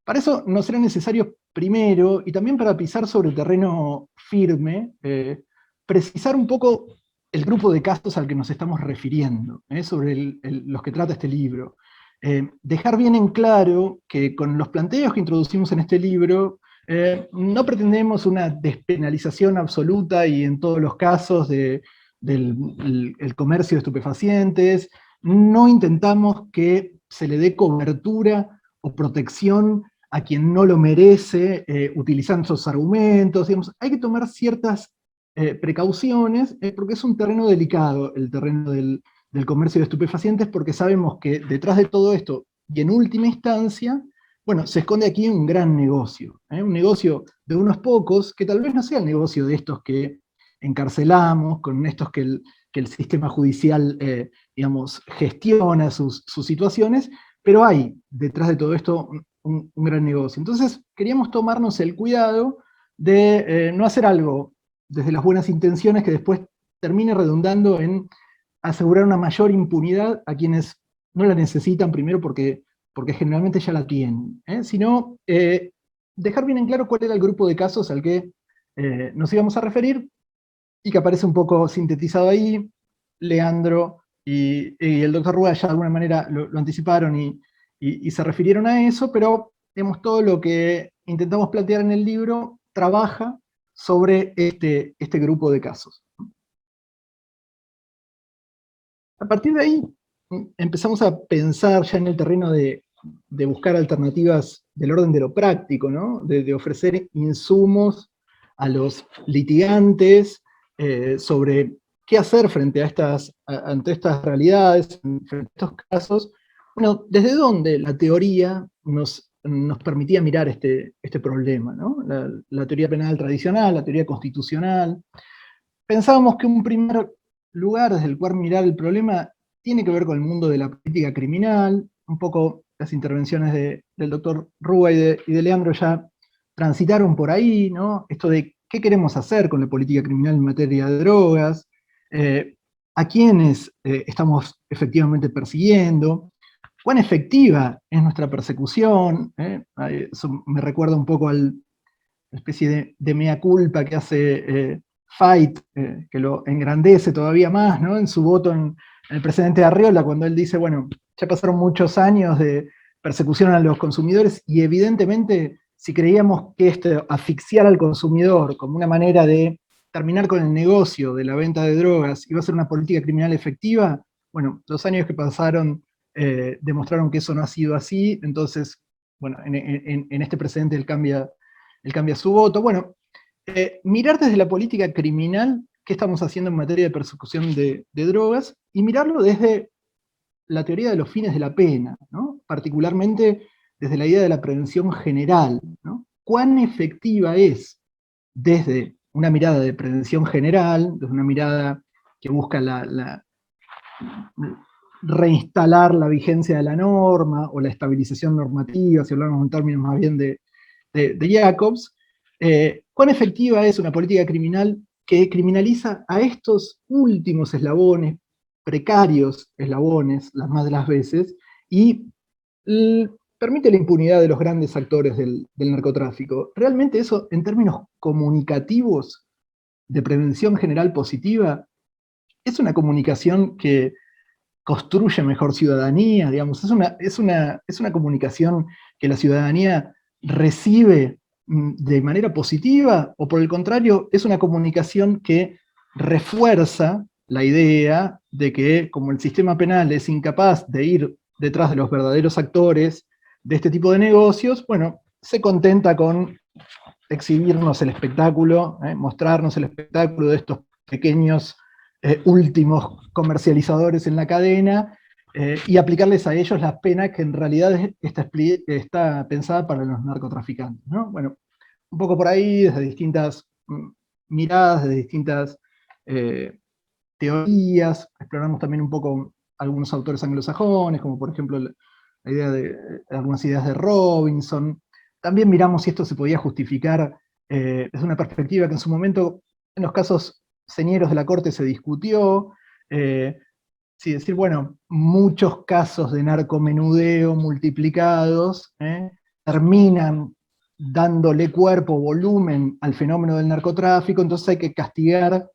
Para eso nos será necesario primero, y también para pisar sobre terreno firme, precisar un poco el grupo de casos al que nos estamos refiriendo, sobre los que trata este libro. Dejar bien en claro que con los planteos que introducimos en este libro, no pretendemos una despenalización absoluta y en todos los casos del comercio de estupefacientes, no intentamos que se le dé cobertura o protección a quien no lo merece, utilizando esos argumentos, digamos, hay que tomar ciertas precauciones, porque es un terreno delicado, el terreno del comercio de estupefacientes, porque sabemos que detrás de todo esto, y en última instancia, bueno, se esconde aquí un gran negocio, un negocio de unos pocos, que tal vez no sea el negocio de estos que encarcelamos, con estos que el sistema judicial, digamos, gestiona sus situaciones, pero hay detrás de todo esto un gran negocio. Entonces, queríamos tomarnos el cuidado de no hacer algo desde las buenas intenciones que después termine redundando en asegurar una mayor impunidad a quienes no la necesitan, primero porque generalmente ya la tienen, sino dejar bien en claro cuál era el grupo de casos al que nos íbamos a referir, y que aparece un poco sintetizado ahí. Leandro y el doctor Rúa ya de alguna manera lo anticiparon y se refirieron a eso, pero digamos, todo lo que intentamos plantear en el libro trabaja sobre este grupo de casos. A partir de ahí empezamos a pensar ya en el terreno de buscar alternativas del orden de lo práctico, ¿no? De ofrecer insumos a los litigantes sobre qué hacer frente ante estas realidades, frente a estos casos. Bueno, ¿desde dónde la teoría nos permitía mirar este problema, ¿no? La teoría penal tradicional, la teoría constitucional. Pensábamos que un primer lugar desde el cual mirar el problema tiene que ver con el mundo de la política criminal. Un poco las intervenciones del doctor Rúa y de Leandro ya transitaron por ahí, ¿no? Esto de qué queremos hacer con la política criminal en materia de drogas, a quiénes estamos efectivamente persiguiendo, cuán efectiva es nuestra persecución. Eso me recuerda un poco a la especie de mea culpa que hace Fait, que lo engrandece todavía más, ¿no? En su voto en el presidente Arriola, cuando él dice, bueno, ya pasaron muchos años de persecución a los consumidores, y evidentemente si creíamos que asfixiar al consumidor como una manera de terminar con el negocio de la venta de drogas iba a ser una política criminal efectiva, bueno, los años que pasaron demostraron que eso no ha sido así. Entonces, bueno, en este precedente él cambia su voto. Bueno, mirar desde la política criminal qué estamos haciendo en materia de persecución de drogas, y mirarlo desde la teoría de los fines de la pena, ¿no? Particularmente desde la idea de la prevención general, ¿no? ¿Cuán efectiva es desde una mirada de prevención general, desde una mirada que busca reinstalar la vigencia de la norma o la estabilización normativa, si hablamos en términos más bien de Jacobs? ¿Cuán efectiva es una política criminal que criminaliza a estos últimos eslabones, precarios eslabones, las más de las veces, y permite la impunidad de los grandes actores del narcotráfico? ¿Realmente eso, en términos comunicativos de prevención general positiva, es una comunicación que construye mejor ciudadanía? Digamos, es una comunicación que la ciudadanía recibe de manera positiva, o por el contrario, es una comunicación que refuerza la idea de que, como el sistema penal es incapaz de ir detrás de los verdaderos actores de este tipo de negocios, bueno, se contenta con exhibirnos el espectáculo, mostrarnos el espectáculo de estos pequeños últimos comercializadores en la cadena, y aplicarles a ellos la pena que en realidad está pensada para los narcotraficantes, ¿no? Bueno, un poco por ahí, desde distintas miradas, desde distintas teorías, exploramos también un poco algunos autores anglosajones, como por ejemplo la idea de algunas ideas de Robinson. También miramos si esto se podía justificar desde una perspectiva que en su momento, en los casos señeros de la corte se discutió, sí, decir, bueno, muchos casos de narcomenudeo multiplicados terminan dándole cuerpo, volumen al fenómeno del narcotráfico, entonces hay que castigar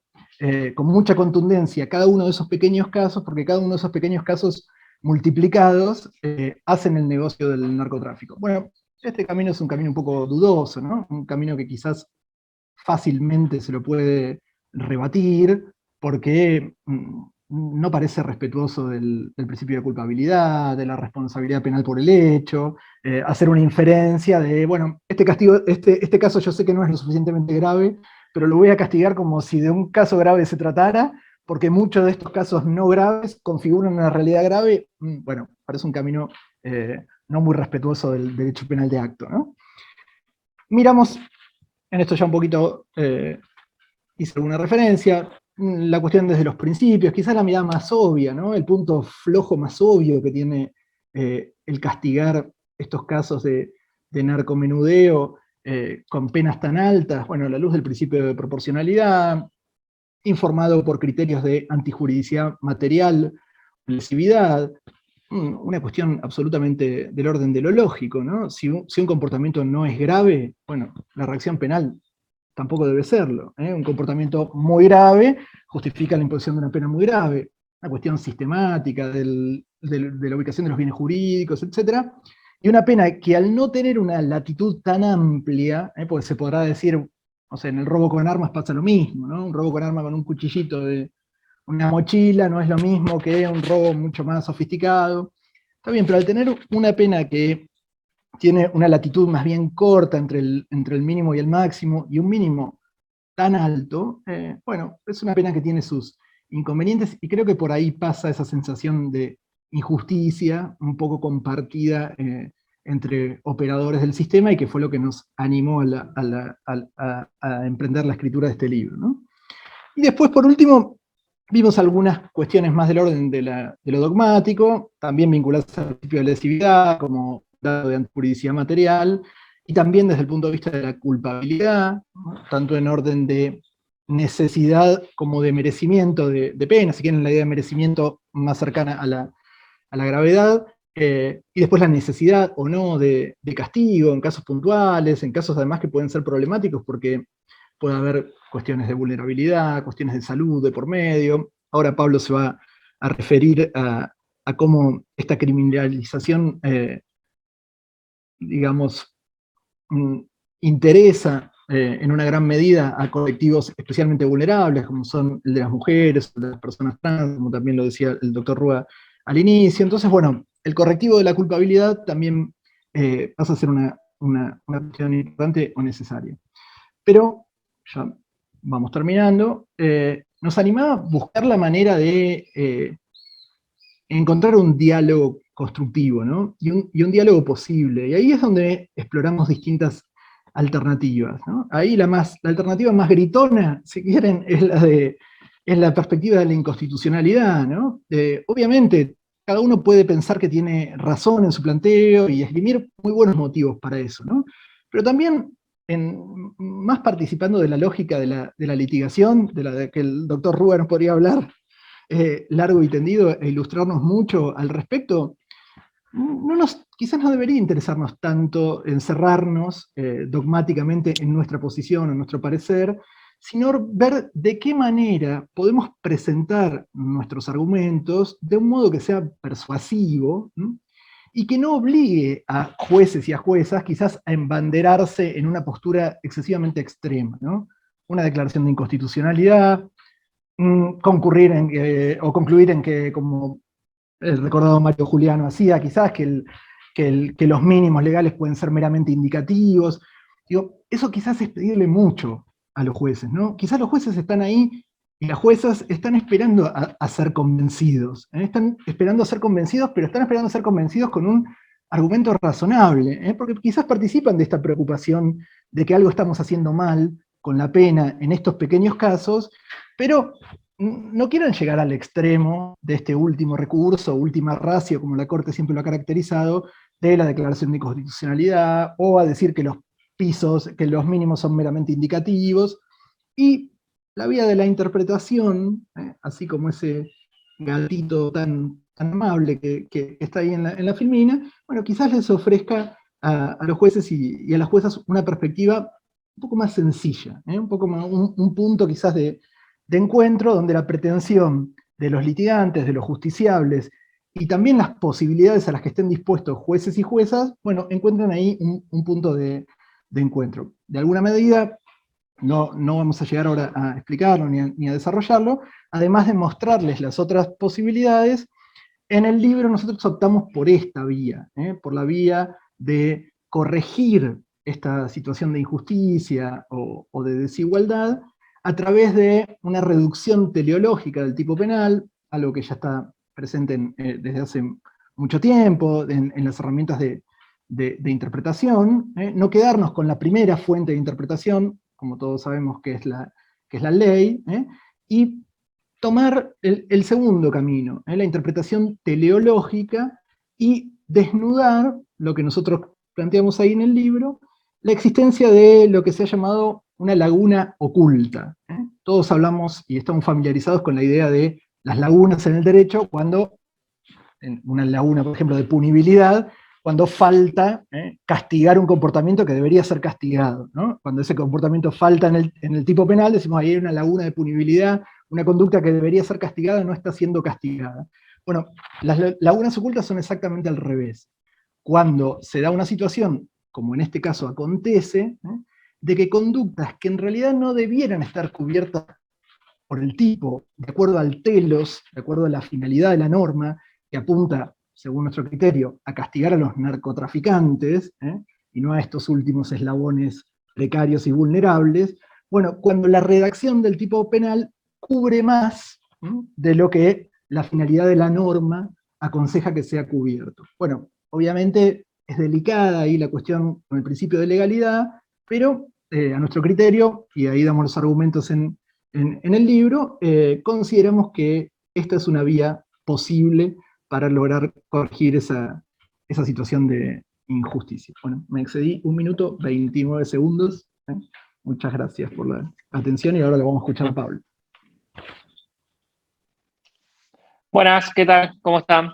con mucha contundencia cada uno de esos pequeños casos, porque cada uno de esos pequeños casos multiplicados hacen el negocio del narcotráfico. Bueno, este camino es un camino un poco dudoso, ¿no? Un camino que quizás fácilmente se lo puede rebatir, porque no parece respetuoso del principio de culpabilidad, de la responsabilidad penal por el hecho, hacer una inferencia de, bueno, este caso yo sé que no es lo suficientemente grave, pero lo voy a castigar como si de un caso grave se tratara, porque muchos de estos casos no graves configuran una realidad grave. Bueno, parece un camino no muy respetuoso del derecho penal de acto, ¿no? Miramos, en esto ya un poquito hice alguna referencia, la cuestión desde los principios, quizás la mirada más obvia, ¿no? El punto flojo más obvio que tiene el castigar estos casos de narcomenudeo con penas tan altas, bueno, a la luz del principio de proporcionalidad, informado por criterios de antijuridicidad material, lesividad, una cuestión absolutamente del orden de lo lógico, ¿no? Si un comportamiento no es grave, bueno, la reacción penal tampoco debe serlo. Un comportamiento muy grave justifica la imposición de una pena muy grave. Una cuestión sistemática de la ubicación de los bienes jurídicos, etc. Y una pena que al no tener una latitud tan amplia, porque se podrá decir, o sea, en el robo con armas pasa lo mismo, ¿no? Un robo con arma con un cuchillito de una mochila no es lo mismo que un robo mucho más sofisticado. Está bien, pero al tener una pena que tiene una latitud más bien corta entre el mínimo y el máximo, y un mínimo tan alto, bueno, es una pena que tiene sus inconvenientes, y creo que por ahí pasa esa sensación de injusticia, un poco compartida entre operadores del sistema, y que fue lo que nos animó a emprender la escritura de este libro, ¿no? Y después, por último, vimos algunas cuestiones más del orden de lo dogmático, también vinculadas al principio de lesividad, como dado de antijuridicidad material, y también desde el punto de vista de la culpabilidad, ¿no? Tanto en orden de necesidad como de merecimiento de pena, si quieren la idea de merecimiento más cercana a la gravedad, y después la necesidad o no de castigo en casos puntuales, en casos además que pueden ser problemáticos porque puede haber cuestiones de vulnerabilidad, cuestiones de salud de por medio. Ahora Pablo se va a referir a cómo esta criminalización digamos, interesa en una gran medida a colectivos especialmente vulnerables, como son el de las mujeres, el de las personas trans, como también lo decía el doctor Rúa al inicio. Entonces, bueno, el correctivo de la culpabilidad también pasa a ser una cuestión importante o necesaria. Pero, ya vamos terminando, nos animaba a buscar la manera de encontrar un diálogo constructivo, ¿no? Y un diálogo posible. Y ahí es donde exploramos distintas alternativas, ¿no? Ahí la alternativa más gritona, si quieren, es la perspectiva de la inconstitucionalidad, ¿no? Obviamente, cada uno puede pensar que tiene razón en su planteo y esgrimir muy buenos motivos para eso, ¿no? Pero también, más participando de la lógica de la litigación, de la de que el doctor Rúa nos podría hablar largo y tendido e ilustrarnos mucho al respecto, quizás no debería interesarnos tanto encerrarnos dogmáticamente en nuestra posición, en nuestro parecer, sino ver de qué manera podemos presentar nuestros argumentos de un modo que sea persuasivo, ¿sí? Y que no obligue a jueces y a juezas quizás a embanderarse en una postura excesivamente extrema, ¿no? Una declaración de inconstitucionalidad, concluir en que, como el recordado Mario Juliano hacía, quizás que los mínimos legales pueden ser meramente indicativos. Digo, eso quizás es pedirle mucho a los jueces, ¿no? Quizás los jueces están ahí y las juezas están esperando a ser convencidos. Están esperando a ser convencidos, pero están esperando a ser convencidos con un argumento razonable, porque quizás participan de esta preocupación de que algo estamos haciendo mal con la pena en estos pequeños casos, pero no quieran llegar al extremo de este último recurso, última ratio, como la Corte siempre lo ha caracterizado, de la declaración de inconstitucionalidad, o a decir que los pisos, que los mínimos son meramente indicativos, y la vía de la interpretación, así como ese gatito tan amable que está ahí en la filmina, bueno, quizás les ofrezca a los jueces y a las juezas una perspectiva un poco más sencilla, un poco más, un punto quizás de encuentro donde la pretensión de los litigantes, de los justiciables, y también las posibilidades a las que estén dispuestos jueces y juezas, bueno, encuentran ahí un punto de encuentro. De alguna medida, no vamos a llegar ahora a explicarlo ni a desarrollarlo, además de mostrarles las otras posibilidades, en el libro nosotros optamos por esta vía, por la vía de corregir esta situación de injusticia o de desigualdad a través de una reducción teleológica del tipo penal, algo que ya está presente desde hace mucho tiempo en las herramientas de interpretación, no quedarnos con la primera fuente de interpretación, como todos sabemos que es la ley, y tomar el segundo camino, la interpretación teleológica, y desnudar lo que nosotros planteamos ahí en el libro, la existencia de lo que se ha llamado una laguna oculta. Todos hablamos y estamos familiarizados con la idea de las lagunas en el derecho, cuando, en una laguna, por ejemplo, de punibilidad, cuando falta castigar un comportamiento que debería ser castigado, ¿no? Cuando ese comportamiento falta en el tipo penal, decimos ahí hay una laguna de punibilidad, una conducta que debería ser castigada no está siendo castigada. Bueno, las lagunas ocultas son exactamente al revés. Cuando se da una situación, como en este caso acontece, de que conductas que en realidad no debieran estar cubiertas por el tipo, de acuerdo al telos, de acuerdo a la finalidad de la norma, que apunta, según nuestro criterio, a castigar a los narcotraficantes, y no a estos últimos eslabones precarios y vulnerables, bueno, cuando la redacción del tipo penal cubre más de lo que la finalidad de la norma aconseja que sea cubierto. Bueno, obviamente es delicada ahí la cuestión con el principio de legalidad, pero a nuestro criterio, y ahí damos los argumentos en el libro, consideramos que esta es una vía posible para lograr corregir esa situación de injusticia. Bueno, me excedí 1 minuto 29 segundos. Muchas gracias por la atención y ahora lo vamos a escuchar a Pablo. Buenas, ¿qué tal? ¿Cómo están?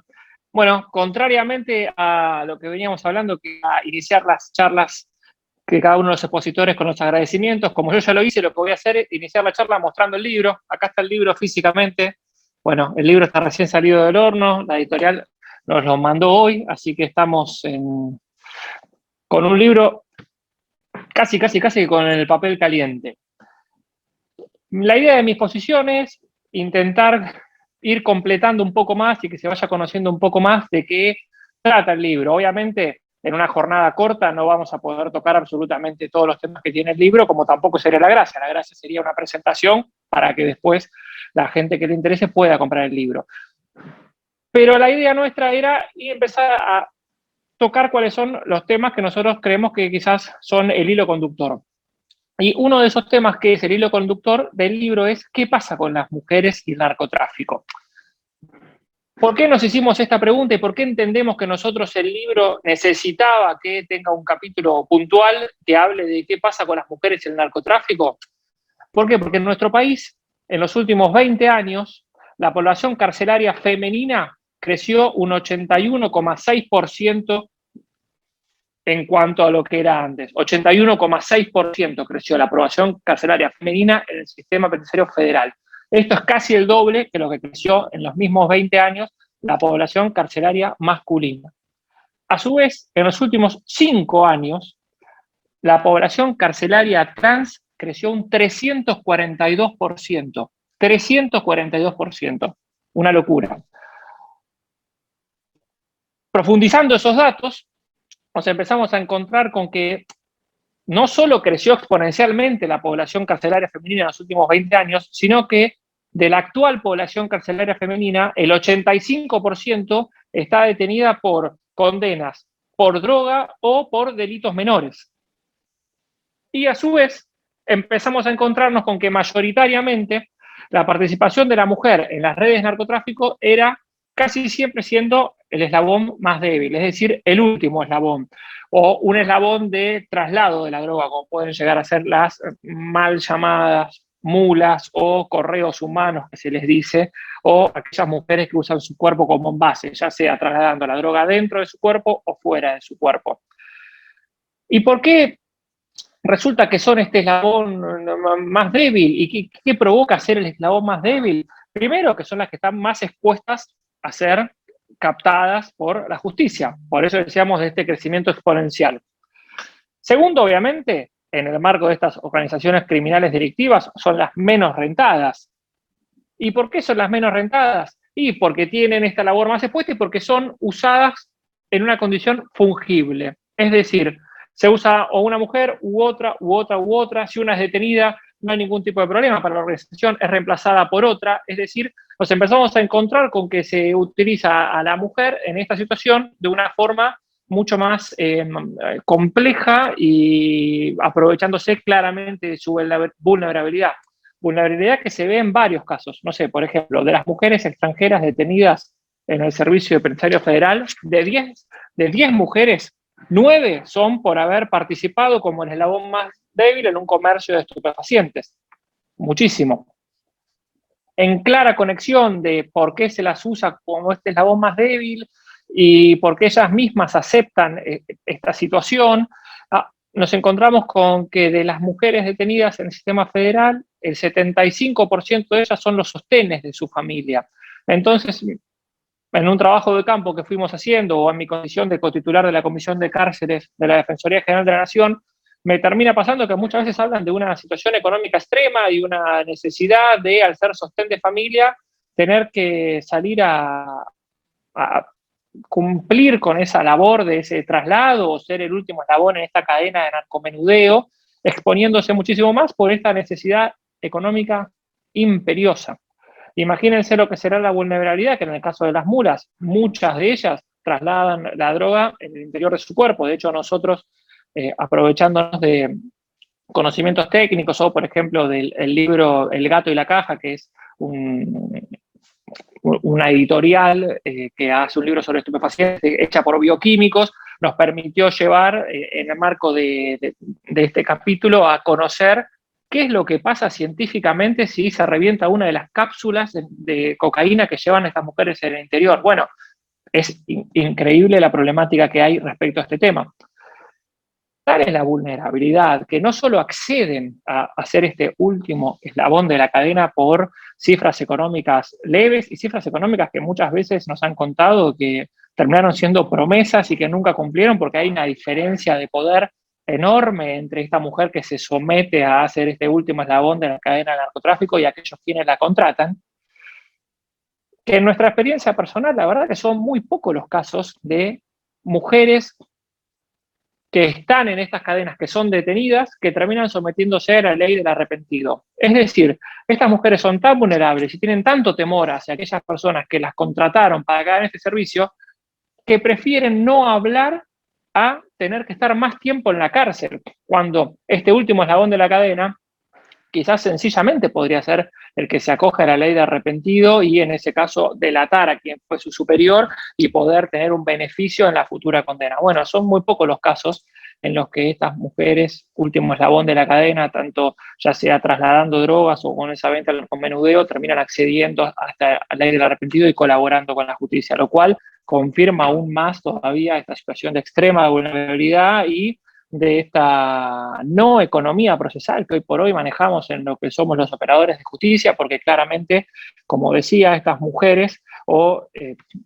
Bueno, contrariamente a lo que veníamos hablando, que a iniciar las charlas que cada uno de los expositores con los agradecimientos, como yo ya lo hice, lo que voy a hacer es iniciar la charla mostrando el libro. Acá está el libro físicamente. Bueno, el libro está recién salido del horno, la editorial nos lo mandó hoy, así que estamos con un libro casi con el papel caliente. La idea de mi exposición es intentar ir completando un poco más y que se vaya conociendo un poco más de qué trata el libro. Obviamente, en una jornada corta no vamos a poder tocar absolutamente todos los temas que tiene el libro, como tampoco sería la gracia. La gracia sería una presentación para que después la gente que le interese pueda comprar el libro. Pero la idea nuestra era empezar a tocar cuáles son los temas que nosotros creemos que quizás son el hilo conductor. Y uno de esos temas que es el hilo conductor del libro es ¿qué pasa con las mujeres y el narcotráfico? ¿Por qué nos hicimos esta pregunta y por qué entendemos que nosotros el libro necesitaba que tenga un capítulo puntual que hable de qué pasa con las mujeres y el narcotráfico? ¿Por qué? Porque en nuestro país, en los últimos 20 años, la población carcelaria femenina creció un 81,6% en cuanto a lo que era antes. 81,6% creció la población carcelaria femenina en el sistema penitenciario federal. Esto es casi el doble que lo que creció en los mismos 20 años la población carcelaria masculina. A su vez, en los últimos 5 años, la población carcelaria trans creció un 342%. 342%. Una locura. Profundizando esos datos, nos empezamos a encontrar con que no solo creció exponencialmente la población carcelaria femenina en los últimos 20 años, sino que de la actual población carcelaria femenina, el 85% está detenida por condenas por droga o por delitos menores. Y a su vez, empezamos a encontrarnos con que mayoritariamente la participación de la mujer en las redes de narcotráfico era casi siempre siendo el eslabón más débil, es decir, el último eslabón, o un eslabón de traslado de la droga, como pueden llegar a ser las mal llamadas mulas o correos humanos que se les dice, o aquellas mujeres que usan su cuerpo como base, ya sea trasladando la droga dentro de su cuerpo o fuera de su cuerpo. ¿Y por qué resulta que son este eslabón más débil? ¿Y qué provoca ser el eslabón más débil? Primero, que son las que están más expuestas a ser captadas por la justicia. Por eso decíamos de este crecimiento exponencial. Segundo, obviamente, en el marco de estas organizaciones criminales delictivas, son las menos rentadas. ¿Y por qué son las menos rentadas? Y porque tienen esta labor más expuesta y porque son usadas en una condición fungible. Es decir, se usa o una mujer u otra, u otra, u otra. Si una es detenida, no hay ningún tipo de problema para la organización, es reemplazada por otra. Es decir, nos empezamos a encontrar con que se utiliza a la mujer en esta situación de una forma mucho más compleja y aprovechándose claramente de su vulnerabilidad. Vulnerabilidad que se ve en varios casos. No sé, por ejemplo, de las mujeres extranjeras detenidas en el Servicio Penitenciario Federal, de 10 mujeres, 9 son por haber participado como el eslabón más débil en un comercio de estupefacientes. Muchísimo. En clara conexión de por qué se las usa como este eslabón más débil y por qué ellas mismas aceptan esta situación, nos encontramos con que de las mujeres detenidas en el sistema federal, el 75% de ellas son los sostenes de su familia. Entonces, en un trabajo de campo que fuimos haciendo, o en mi condición de cotitular de la Comisión de Cárceles de la Defensoría General de la Nación, me termina pasando que muchas veces hablan de una situación económica extrema y una necesidad de, al ser sostén de familia, tener que salir a cumplir con esa labor de ese traslado o ser el último eslabón en esta cadena de narcomenudeo, exponiéndose muchísimo más por esta necesidad económica imperiosa. Imagínense lo que será la vulnerabilidad, que en el caso de las mulas, muchas de ellas trasladan la droga en el interior de su cuerpo. De hecho, nosotros, aprovechándonos de conocimientos técnicos o, por ejemplo, del libro El gato y la caja, que es una editorial que hace un libro sobre estupefacientes hecha por bioquímicos, nos permitió llevar, en el marco de este capítulo, a conocer qué es lo que pasa científicamente si se revienta una de las cápsulas de cocaína que llevan estas mujeres en el interior. Bueno, es increíble la problemática que hay respecto a este tema. Tal es la vulnerabilidad que no solo acceden a hacer este último eslabón de la cadena por cifras económicas leves y cifras económicas que muchas veces nos han contado que terminaron siendo promesas y que nunca cumplieron porque hay una diferencia de poder enorme entre esta mujer que se somete a hacer este último eslabón de la cadena del narcotráfico y aquellos quienes la contratan, que en nuestra experiencia personal, la verdad que son muy pocos los casos de mujeres que están en estas cadenas, que son detenidas, que terminan sometiéndose a la ley del arrepentido. Es decir, estas mujeres son tan vulnerables y tienen tanto temor hacia aquellas personas que las contrataron para que hagan este servicio, que prefieren no hablar a tener que estar más tiempo en la cárcel, cuando este último eslabón de la cadena quizás sencillamente podría ser el que se acoge a la ley de arrepentido y en ese caso delatar a quien fue su superior y poder tener un beneficio en la futura condena. Bueno, son muy pocos los casos en los que estas mujeres, último eslabón de la cadena, tanto ya sea trasladando drogas o con esa venta con menudeo, terminan accediendo hasta la ley del arrepentido y colaborando con la justicia, lo cual confirma aún más todavía esta situación de extrema vulnerabilidad y de esta no economía procesal que hoy por hoy manejamos en lo que somos los operadores de justicia, porque claramente, como decía, estas mujeres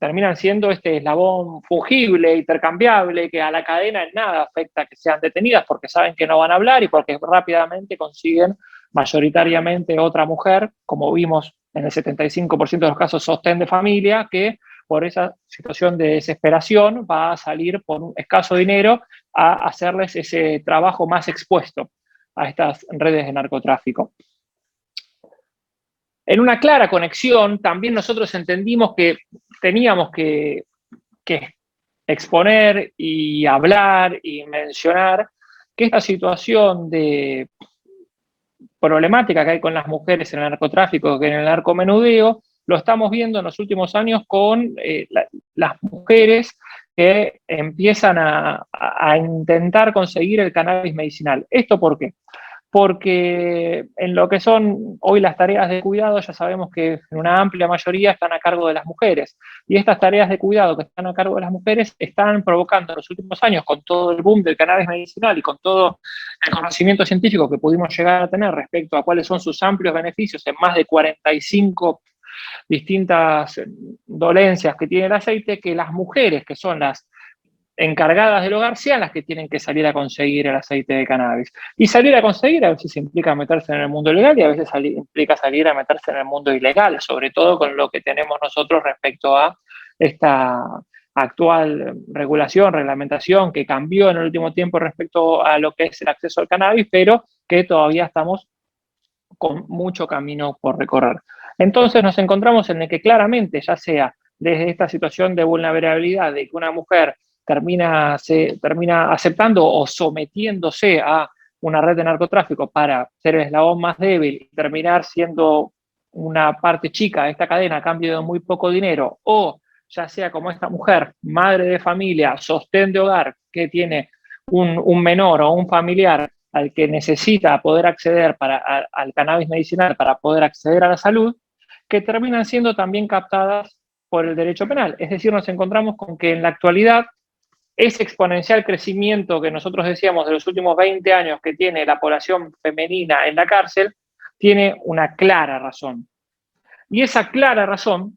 terminan siendo este eslabón fungible, intercambiable, que a la cadena en nada afecta que sean detenidas porque saben que no van a hablar y porque rápidamente consiguen mayoritariamente otra mujer, como vimos en el 75% de los casos sostén de familia, que por esa situación de desesperación va a salir por un escaso dinero a hacerles ese trabajo más expuesto a estas redes de narcotráfico. en una clara conexión, también nosotros entendimos que teníamos que exponer y hablar y mencionar que esta situación de problemática que hay con las mujeres en el narcotráfico, que en el narcomenudeo, lo estamos viendo en los últimos años con las mujeres que empiezan a intentar conseguir el cannabis medicinal. ¿Esto por qué? Porque en lo que son hoy las tareas de cuidado, ya sabemos que en una amplia mayoría están a cargo de las mujeres. Y estas tareas de cuidado que están a cargo de las mujeres están provocando en los últimos años, con todo el boom del cannabis medicinal y con todo el conocimiento científico que pudimos llegar a tener respecto a cuáles son sus amplios beneficios en más de 45 distintas dolencias que tiene el aceite, que las mujeres, que son las encargadas del hogar, sean las que tienen que salir a conseguir el aceite de cannabis. Y salir a conseguir a veces implica meterse en el mundo legal y a veces implica salir a meterse en el mundo ilegal, sobre todo con lo que tenemos nosotros respecto a esta actual reglamentación que cambió en el último tiempo respecto a lo que es el acceso al cannabis, pero que todavía estamos con mucho camino por recorrer. Entonces nos encontramos en el que claramente, ya sea desde esta situación de vulnerabilidad, de que una mujer termina aceptando o sometiéndose a una red de narcotráfico para ser el eslabón más débil y terminar siendo una parte chica de esta cadena a cambio de muy poco dinero, o ya sea como esta mujer, madre de familia, sostén de hogar, que tiene un menor o un familiar al que necesita poder acceder al cannabis medicinal para poder acceder a la salud, que terminan siendo también captadas por el derecho penal. Es decir, nos encontramos con que en la actualidad ese exponencial crecimiento que nosotros decíamos de los últimos 20 años que tiene la población femenina en la cárcel, tiene una clara razón. Y esa clara razón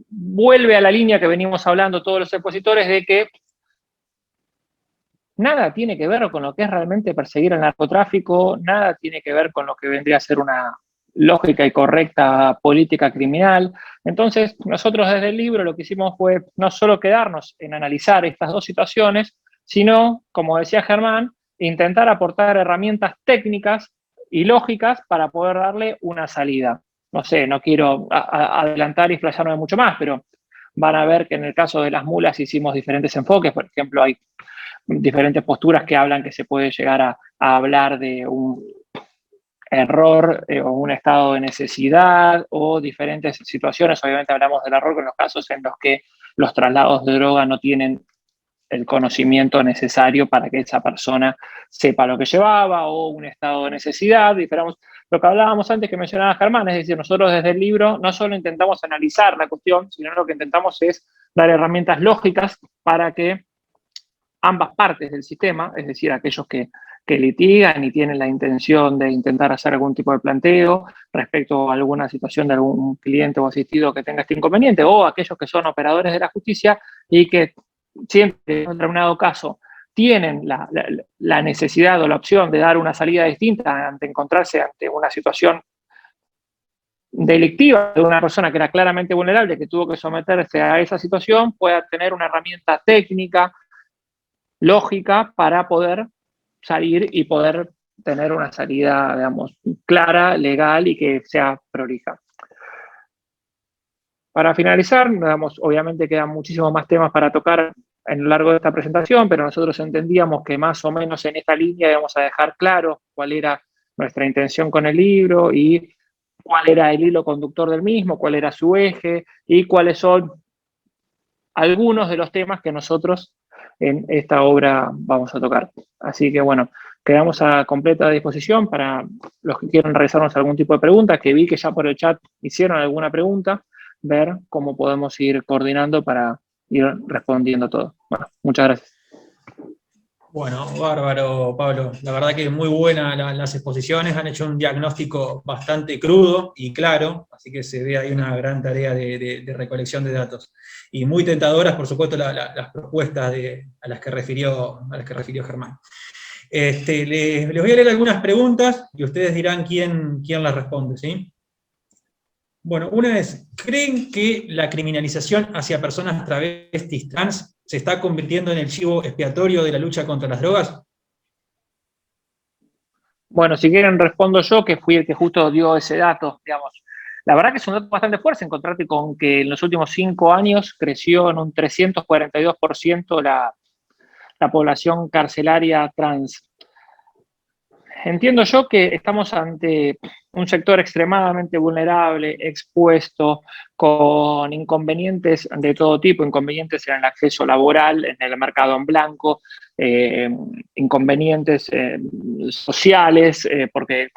vuelve a la línea que venimos hablando todos los expositores de que nada tiene que ver con lo que es realmente perseguir el narcotráfico, nada tiene que ver con lo que vendría a ser una lógica y correcta política criminal. Entonces, nosotros desde el libro lo que hicimos fue no solo quedarnos en analizar estas dos situaciones, sino, como decía Germán, intentar aportar herramientas técnicas y lógicas para poder darle una salida. No sé, no quiero adelantar y explayarme mucho más, pero van a ver que en el caso de las mulas hicimos diferentes enfoques. Por ejemplo, hay diferentes posturas que hablan que se puede llegar a hablar de un error o un estado de necesidad o diferentes situaciones. Obviamente hablamos del error con los casos en los que los traslados de droga no tienen el conocimiento necesario para que esa persona sepa lo que llevaba, o un estado de necesidad. Lo que hablábamos antes que mencionaba Germán, es decir, nosotros desde el libro no solo intentamos analizar la cuestión, sino lo que intentamos es dar herramientas lógicas para que ambas partes del sistema, es decir, aquellos que litigan y tienen la intención de intentar hacer algún tipo de planteo respecto a alguna situación de algún cliente o asistido que tenga este inconveniente, o aquellos que son operadores de la justicia y que siempre en un determinado caso tienen la necesidad o la opción de dar una salida distinta ante encontrarse ante una situación delictiva de una persona que era claramente vulnerable, que tuvo que someterse a esa situación, pueda tener una herramienta técnica, lógica, para poder salir y poder tener una salida, digamos, clara, legal y que sea prolija. Para finalizar, digamos, obviamente quedan muchísimos más temas para tocar a lo largo de esta presentación, pero nosotros entendíamos que más o menos en esta línea íbamos a dejar claro cuál era nuestra intención con el libro y cuál era el hilo conductor del mismo, cuál era su eje y cuáles son algunos de los temas que nosotros en esta obra vamos a tocar. Así que bueno, quedamos a completa disposición para los que quieran realizarnos algún tipo de pregunta, que vi que ya por el chat hicieron alguna pregunta, ver cómo podemos ir coordinando para ir respondiendo todo. Bueno, muchas gracias. Bueno, bárbaro, Pablo. La verdad que muy buena las exposiciones, han hecho un diagnóstico bastante crudo y claro, así que se ve ahí una gran tarea de recolección de datos. Y muy tentadoras, por supuesto, las propuestas a las que refirió Germán. Les voy a leer algunas preguntas y ustedes dirán quién las responde, ¿sí? Bueno, una es, ¿creen que la criminalización hacia personas travestis trans se está convirtiendo en el chivo expiatorio de la lucha contra las drogas? Bueno, si quieren respondo yo, que fui el que justo dio ese dato, digamos. la verdad que es un dato bastante fuerte encontrarte con que en los últimos 5 años creció en un 342% la población carcelaria trans. Entiendo yo que estamos ante un sector extremadamente vulnerable, expuesto, con inconvenientes de todo tipo, inconvenientes en el acceso laboral, en el mercado en blanco, inconvenientes sociales, porque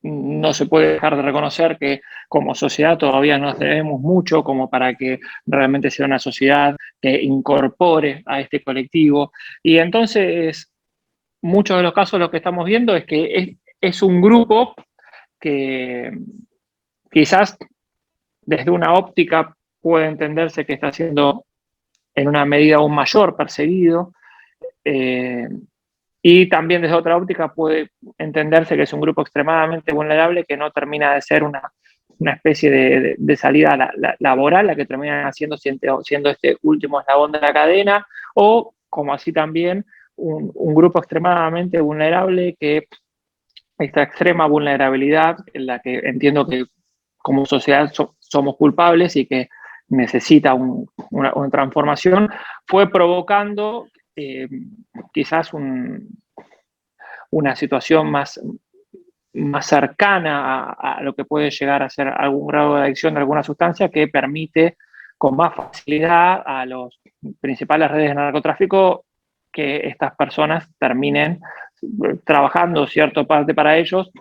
no se puede dejar de reconocer que como sociedad todavía nos debemos mucho como para que realmente sea una sociedad que incorpore a este colectivo. Y entonces, muchos de los casos lo que estamos viendo es que es un grupo que quizás desde una óptica puede entenderse que está siendo en una medida aún mayor perseguido, y también desde otra óptica puede entenderse que es un grupo extremadamente vulnerable que no termina de ser una especie de salida laboral, la que termina siendo este último eslabón de la cadena, o como así también un grupo extremadamente vulnerable que esta extrema vulnerabilidad en la que entiendo que como sociedad somos culpables y que necesita una transformación, fue provocando quizás una situación más cercana a lo que puede llegar a ser algún grado de adicción de alguna sustancia que permite con más facilidad a las principales redes de narcotráfico que estas personas terminen trabajando cierta parte para ellos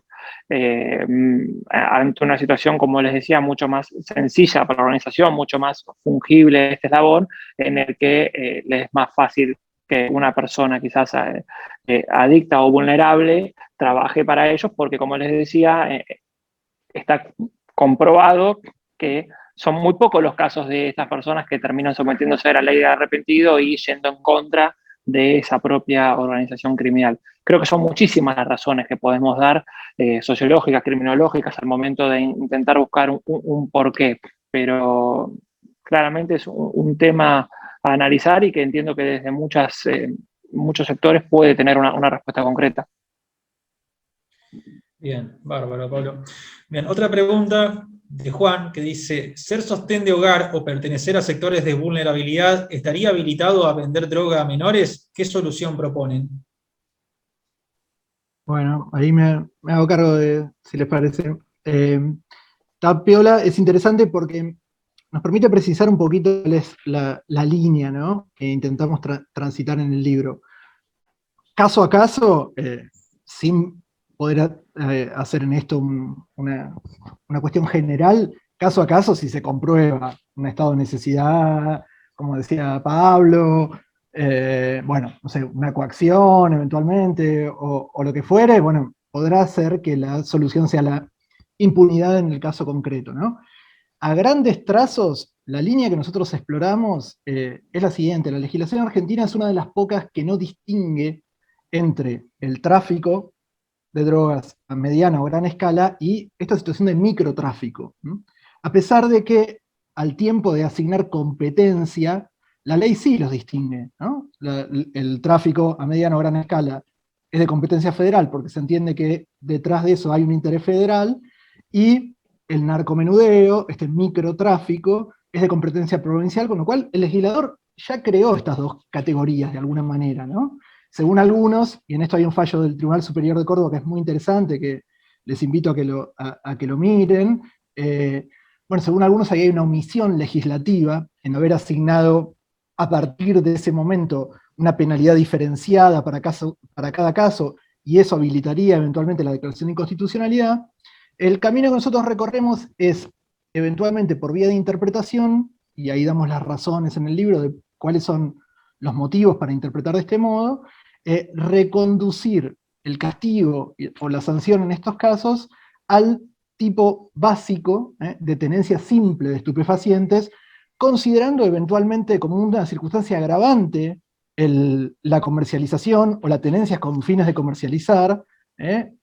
ante una situación, como les decía, mucho más sencilla para la organización, mucho más fungible este eslabón, en el que les es más fácil que una persona quizás adicta o vulnerable trabaje para ellos, porque como les decía, está comprobado que son muy pocos los casos de estas personas que terminan sometiéndose a la ley de arrepentido y yendo en contra de esa propia organización criminal. Creo que son muchísimas las razones que podemos dar, sociológicas, criminológicas, al momento de intentar buscar un porqué, pero claramente es un tema a analizar y que entiendo que desde muchos sectores puede tener una respuesta concreta. Bien, bárbaro, Pablo. Bien, otra pregunta de Juan que dice: ¿ser sostén de hogar o pertenecer a sectores de vulnerabilidad estaría habilitado a vender droga a menores? ¿Qué solución proponen? Bueno, ahí me hago cargo de, si les parece. Tapiola es interesante porque nos permite precisar un poquito cuál es la línea, ¿no?, que intentamos transitar en el libro. Caso a caso, sin poder hacer en esto una cuestión general, caso a caso, si se comprueba un estado de necesidad, como decía Pablo, bueno, no sé, una coacción eventualmente, o lo que fuere, bueno, podrá hacer que la solución sea la impunidad en el caso concreto, ¿no? A grandes trazos, la línea que nosotros exploramos es la siguiente: la legislación argentina es una de las pocas que no distingue entre el tráfico de drogas a mediana o gran escala y esta situación de microtráfico. A pesar de que al tiempo de asignar competencia, la ley sí los distingue, ¿no? El tráfico a mediana o gran escala es de competencia federal porque se entiende que detrás de eso hay un interés federal, y el narcomenudeo, este microtráfico, es de competencia provincial, con lo cual el legislador ya creó estas dos categorías de alguna manera, ¿no? Según algunos, y en esto hay un fallo del Tribunal Superior de Córdoba que es muy interesante, que les invito a que lo miren, bueno, según algunos ahí hay una omisión legislativa en haber asignado a partir de ese momento una penalidad diferenciada para cada caso, y eso habilitaría eventualmente la declaración de inconstitucionalidad. El camino que nosotros recorremos es, eventualmente por vía de interpretación, y ahí damos las razones en el libro de cuáles son los motivos para interpretar de este modo, reconducir el castigo o la sanción en estos casos al tipo básico de tenencia simple de estupefacientes, considerando eventualmente como una circunstancia agravante la comercialización o la tenencia con fines de comercializar,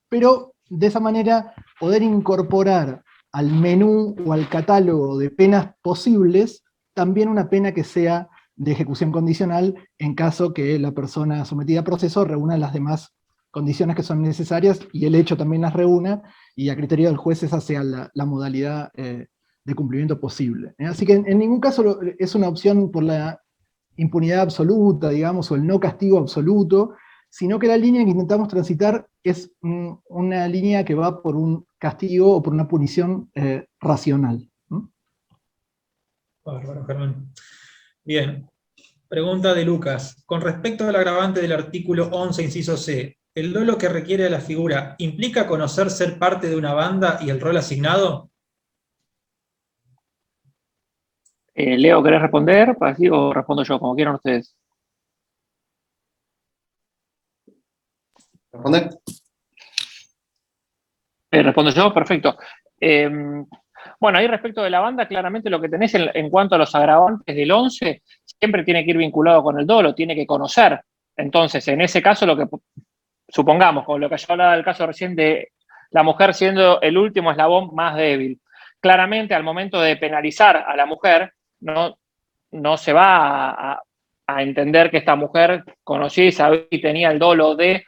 pero de esa manera poder incorporar al menú o al catálogo de penas posibles también una pena que sea de ejecución condicional en caso que la persona sometida a proceso reúna las demás condiciones que son necesarias y el hecho también las reúna, y a criterio del juez esa sea la modalidad de cumplimiento posible. Así que en ningún caso es una opción por la impunidad absoluta, digamos, o el no castigo absoluto, sino que la línea que intentamos transitar es una línea que va por un castigo o por una punición racional. Bárbaro, Germán. Bien. Pregunta de Lucas. Con respecto al agravante del artículo 11, inciso C, ¿el dolo que requiere la figura implica conocer ser parte de una banda y el rol asignado? Leo, ¿querés responder? ¿Así o respondo yo, como quieran ustedes? ¿Responder? ¿Respondo yo? Perfecto. Bueno, ahí respecto de la banda, claramente lo que tenés en cuanto a los agravantes del 11, siempre tiene que ir vinculado con el dolo, tiene que conocer. Entonces, en ese caso, lo que supongamos, con lo que yo hablaba del caso recién de la mujer siendo el último eslabón más débil, claramente al momento de penalizar a la mujer, no se va a entender que esta mujer conocía y sabía y tenía el dolo de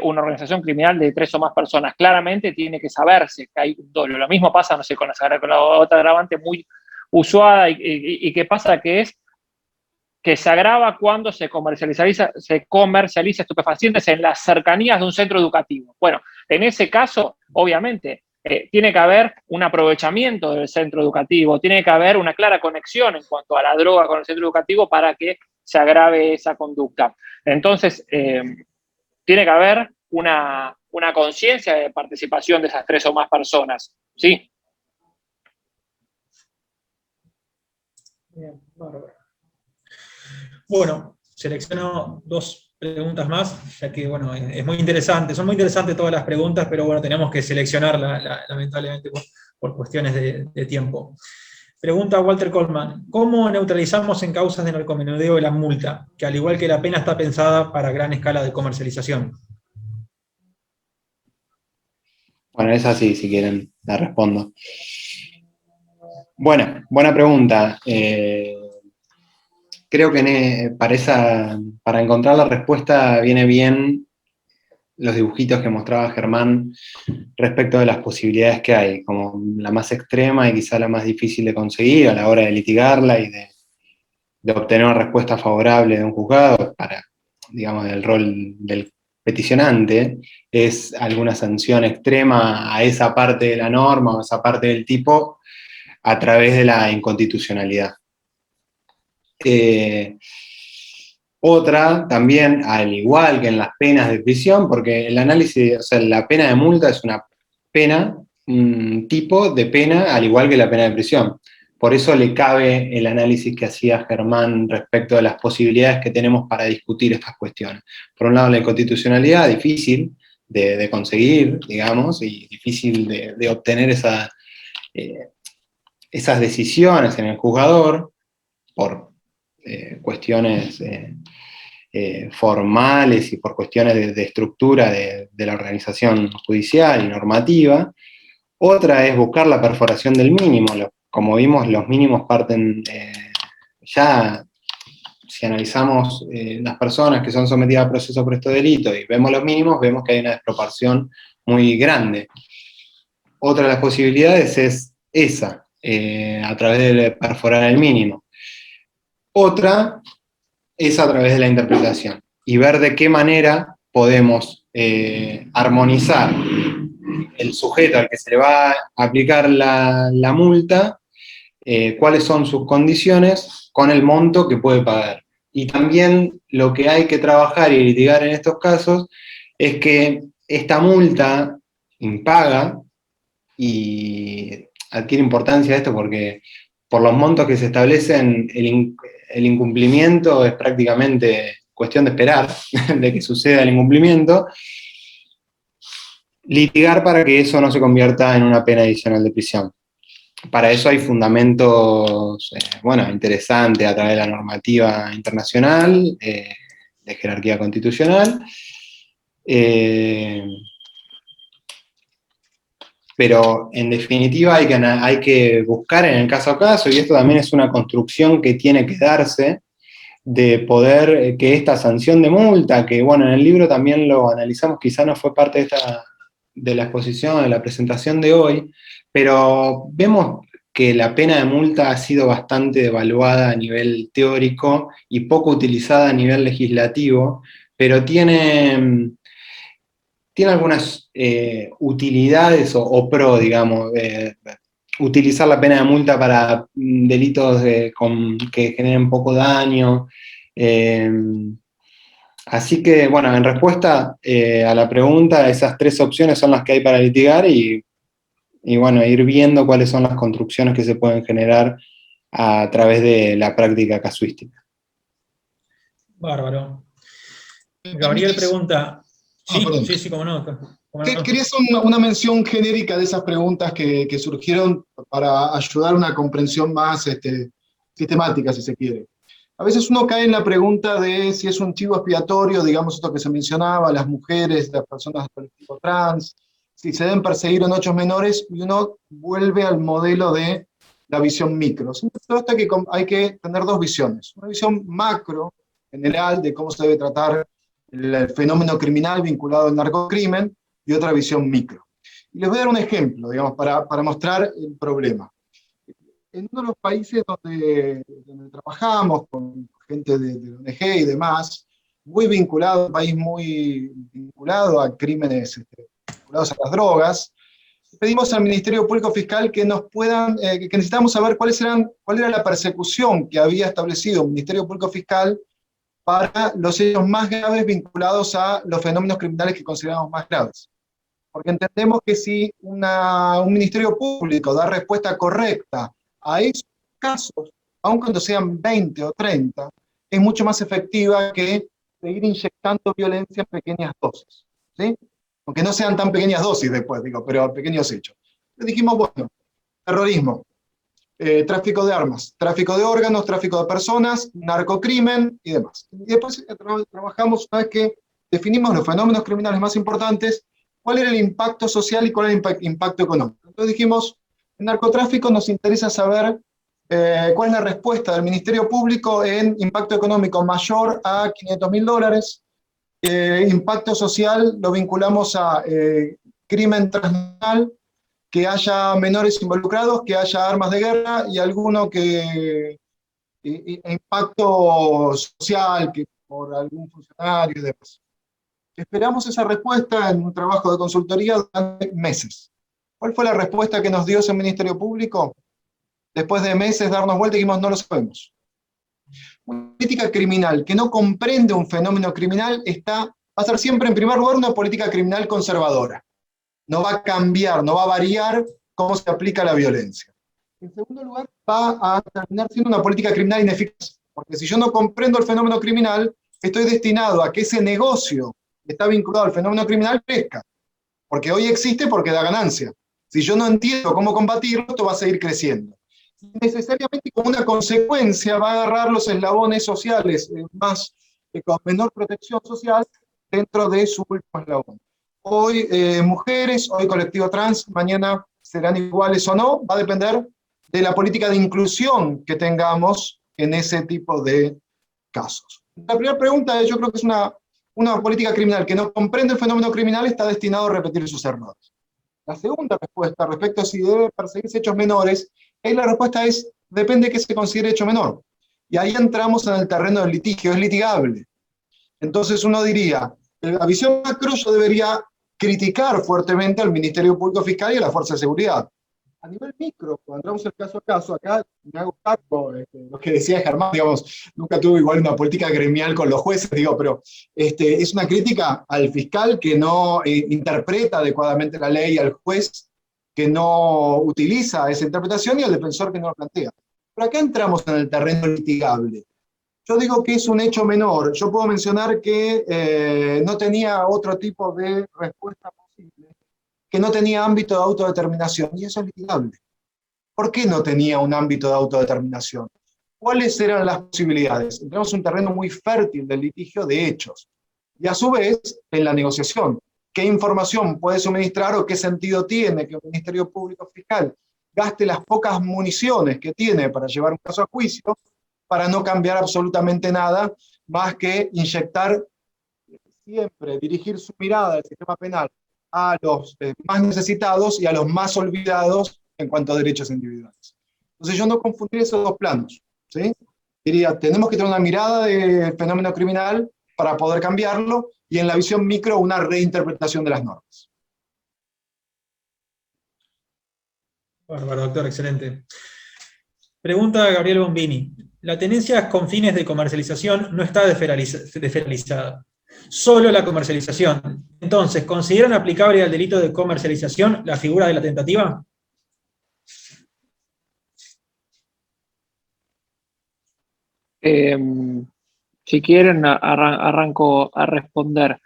una organización criminal de 3 o más personas. Claramente tiene que saberse que hay un dolo. Lo mismo pasa, no sé, con la otra agravante muy usuada y que pasa que es que se agrava cuando se comercializa estupefacientes en las cercanías de un centro educativo. Bueno, en ese caso, obviamente, tiene que haber un aprovechamiento del centro educativo, tiene que haber una clara conexión en cuanto a la droga con el centro educativo para que se agrave esa conducta. Entonces, tiene que haber una conciencia de participación de esas 3 o más personas, ¿sí? Bien, bárbaro. Bueno, selecciono 2 preguntas más, ya que, bueno, es muy interesante, son muy interesantes todas las preguntas, pero bueno, tenemos que seleccionarla, lamentablemente, por cuestiones de tiempo. Pregunta Walter Coleman, ¿cómo neutralizamos en causas de narcomenudeo la multa, que al igual que la pena está pensada para gran escala de comercialización? Bueno, esa sí, si quieren, la respondo. Bueno, buena pregunta. Creo que para encontrar la respuesta viene bien los dibujitos que mostraba Germán respecto de las posibilidades que hay, como la más extrema y quizá la más difícil de conseguir a la hora de litigarla y de obtener una respuesta favorable de un juzgado para, digamos, el rol del peticionante, es alguna sanción extrema a esa parte de la norma o a esa parte del tipo a través de la inconstitucionalidad. Otra también, al igual que en las penas de prisión, porque el análisis, o sea, la pena de multa es una pena, un tipo de pena, al igual que la pena de prisión. Por eso le cabe el análisis que hacía Germán respecto de las posibilidades que tenemos para discutir estas cuestiones. Por un lado, la inconstitucionalidad, difícil de conseguir, digamos, y difícil de obtener esas decisiones en el juzgador, por cuestiones formales y por cuestiones de estructura de la organización judicial y normativa. Otra es buscar la perforación del mínimo. Como vimos, los mínimos parten ya, si analizamos las personas que son sometidas a proceso por este delito y vemos los mínimos, vemos que hay una desproporción muy grande. Otra de las posibilidades es esa, a través de perforar el mínimo. Otra es a través de la interpretación y ver de qué manera podemos armonizar el sujeto al que se le va a aplicar la multa, cuáles son sus condiciones con el monto que puede pagar. Y también lo que hay que trabajar y litigar en estos casos es que esta multa impaga, y adquiere importancia esto porque por los montos que se establecen, el incumplimiento es prácticamente cuestión de esperar de que suceda el incumplimiento, litigar para que eso no se convierta en una pena adicional de prisión. Para eso hay fundamentos, interesantes a través de la normativa internacional, de jerarquía constitucional, pero en definitiva hay que buscar en el caso a caso, y esto también es una construcción que tiene que darse de poder que esta sanción de multa, que bueno, en el libro también lo analizamos, quizá no fue parte de la exposición, de la presentación de hoy, pero vemos que la pena de multa ha sido bastante devaluada a nivel teórico y poco utilizada a nivel legislativo, pero tiene algunas utilidades o pro, digamos, utilizar la pena de multa para delitos que generen poco daño. Así que, bueno, en respuesta a la pregunta, esas tres opciones son las que hay para litigar y bueno, ir viendo cuáles son las construcciones que se pueden generar a través de la práctica casuística. Bárbaro. Gabriel pregunta... Sí, cómo no. Quería hacer una mención genérica de esas preguntas que surgieron para ayudar a una comprensión más sistemática, si se quiere. A veces uno cae en la pregunta de si es un chivo expiatorio, digamos esto que se mencionaba, las mujeres, las personas del colectivo trans, si se deben perseguir en hechos menores, y uno vuelve al modelo de la visión micro. Entonces, hay que tener dos visiones. Una visión macro, general, de cómo se debe tratar el fenómeno criminal vinculado al narcocrimen, y otra visión micro. Y les voy a dar un ejemplo, digamos, para mostrar el problema. En uno de los países donde trabajamos con gente de ONG y demás, muy vinculado, un país muy vinculado a crímenes vinculados a las drogas, pedimos al Ministerio Público Fiscal que nos puedan, que necesitamos saber cuál era la persecución que había establecido el Ministerio Público Fiscal para los hechos más graves vinculados a los fenómenos criminales que consideramos más graves. Porque entendemos que si un Ministerio Público da respuesta correcta a esos casos, aun cuando sean 20 o 30, es mucho más efectiva que seguir inyectando violencia en pequeñas dosis, ¿sí? Aunque no sean tan pequeñas dosis después, pero pequeños hechos. Le dijimos, bueno, terrorismo, tráfico de armas, tráfico de órganos, tráfico de personas, narcocrimen y demás. Y después trabajamos, una vez que definimos los fenómenos criminales más importantes, cuál era el impacto social y cuál era el impacto económico. Entonces dijimos, en narcotráfico nos interesa saber cuál es la respuesta del Ministerio Público en impacto económico mayor a $500.000, impacto social lo vinculamos a crimen transnacional, que haya menores involucrados, que haya armas de guerra y alguno impacto social, que por algún funcionario y demás. Esperamos esa respuesta en un trabajo de consultoría durante meses. ¿Cuál fue la respuesta que nos dio ese Ministerio Público? Después de meses darnos vuelta y dijimos, no lo sabemos. Una política criminal que no comprende un fenómeno criminal va a ser siempre, en primer lugar, una política criminal conservadora. No va a cambiar, no va a variar cómo se aplica la violencia. En segundo lugar, va a terminar siendo una política criminal ineficaz. Porque si yo no comprendo el fenómeno criminal, estoy destinado a que ese negocio que está vinculado al fenómeno criminal crezca. Porque hoy existe porque da ganancia. Si yo no entiendo cómo combatirlo, esto va a seguir creciendo. Necesariamente como una consecuencia va a agarrar los eslabones sociales con menor protección social dentro de su último eslabón. Hoy mujeres, hoy colectivo trans, mañana serán iguales o no, va a depender de la política de inclusión que tengamos en ese tipo de casos. La primera pregunta yo creo que es una política criminal que no comprende el fenómeno criminal está destinado a repetir sus errores. La segunda respuesta respecto a si debe perseguirse hechos menores, la respuesta es, depende de qué se considere hecho menor. Y ahí entramos en el terreno del litigio, es litigable. Entonces uno diría, la visión macro yo debería criticar fuertemente al Ministerio Público Fiscal y a la Fuerza de Seguridad. A nivel micro, cuando entramos el caso a caso, acá me hago cargo, lo que decía Germán, digamos, nunca tuve igual una política gremial con los jueces, pero es una crítica al fiscal que no interpreta adecuadamente la ley, al juez que no utiliza esa interpretación y al defensor que no lo plantea. Pero acá entramos en el terreno litigable. Yo digo que es un hecho menor. Yo puedo mencionar que no tenía otro tipo de respuesta posible, que no tenía ámbito de autodeterminación, y eso es litigable. ¿Por qué no tenía un ámbito de autodeterminación? ¿Cuáles eran las posibilidades? Entramos en un terreno muy fértil del litigio de hechos. Y a su vez, en la negociación, ¿qué información puede suministrar o qué sentido tiene que un Ministerio Público Fiscal gaste las pocas municiones que tiene para llevar un caso a juicio para no cambiar absolutamente nada, más que inyectar siempre, dirigir su mirada del sistema penal a los más necesitados y a los más olvidados en cuanto a derechos individuales. Entonces yo no confundiría esos dos planos, ¿sí? Diría, tenemos que tener una mirada del fenómeno criminal para poder cambiarlo, y en la visión micro una reinterpretación de las normas. Bárbaro, doctor, excelente. Pregunta Gabriel Bombini. La tenencia con fines de comercialización no está desfederalizada, solo la comercialización. Entonces, ¿consideran aplicable al delito de comercialización la figura de la tentativa? Si quieren, arranco a responder.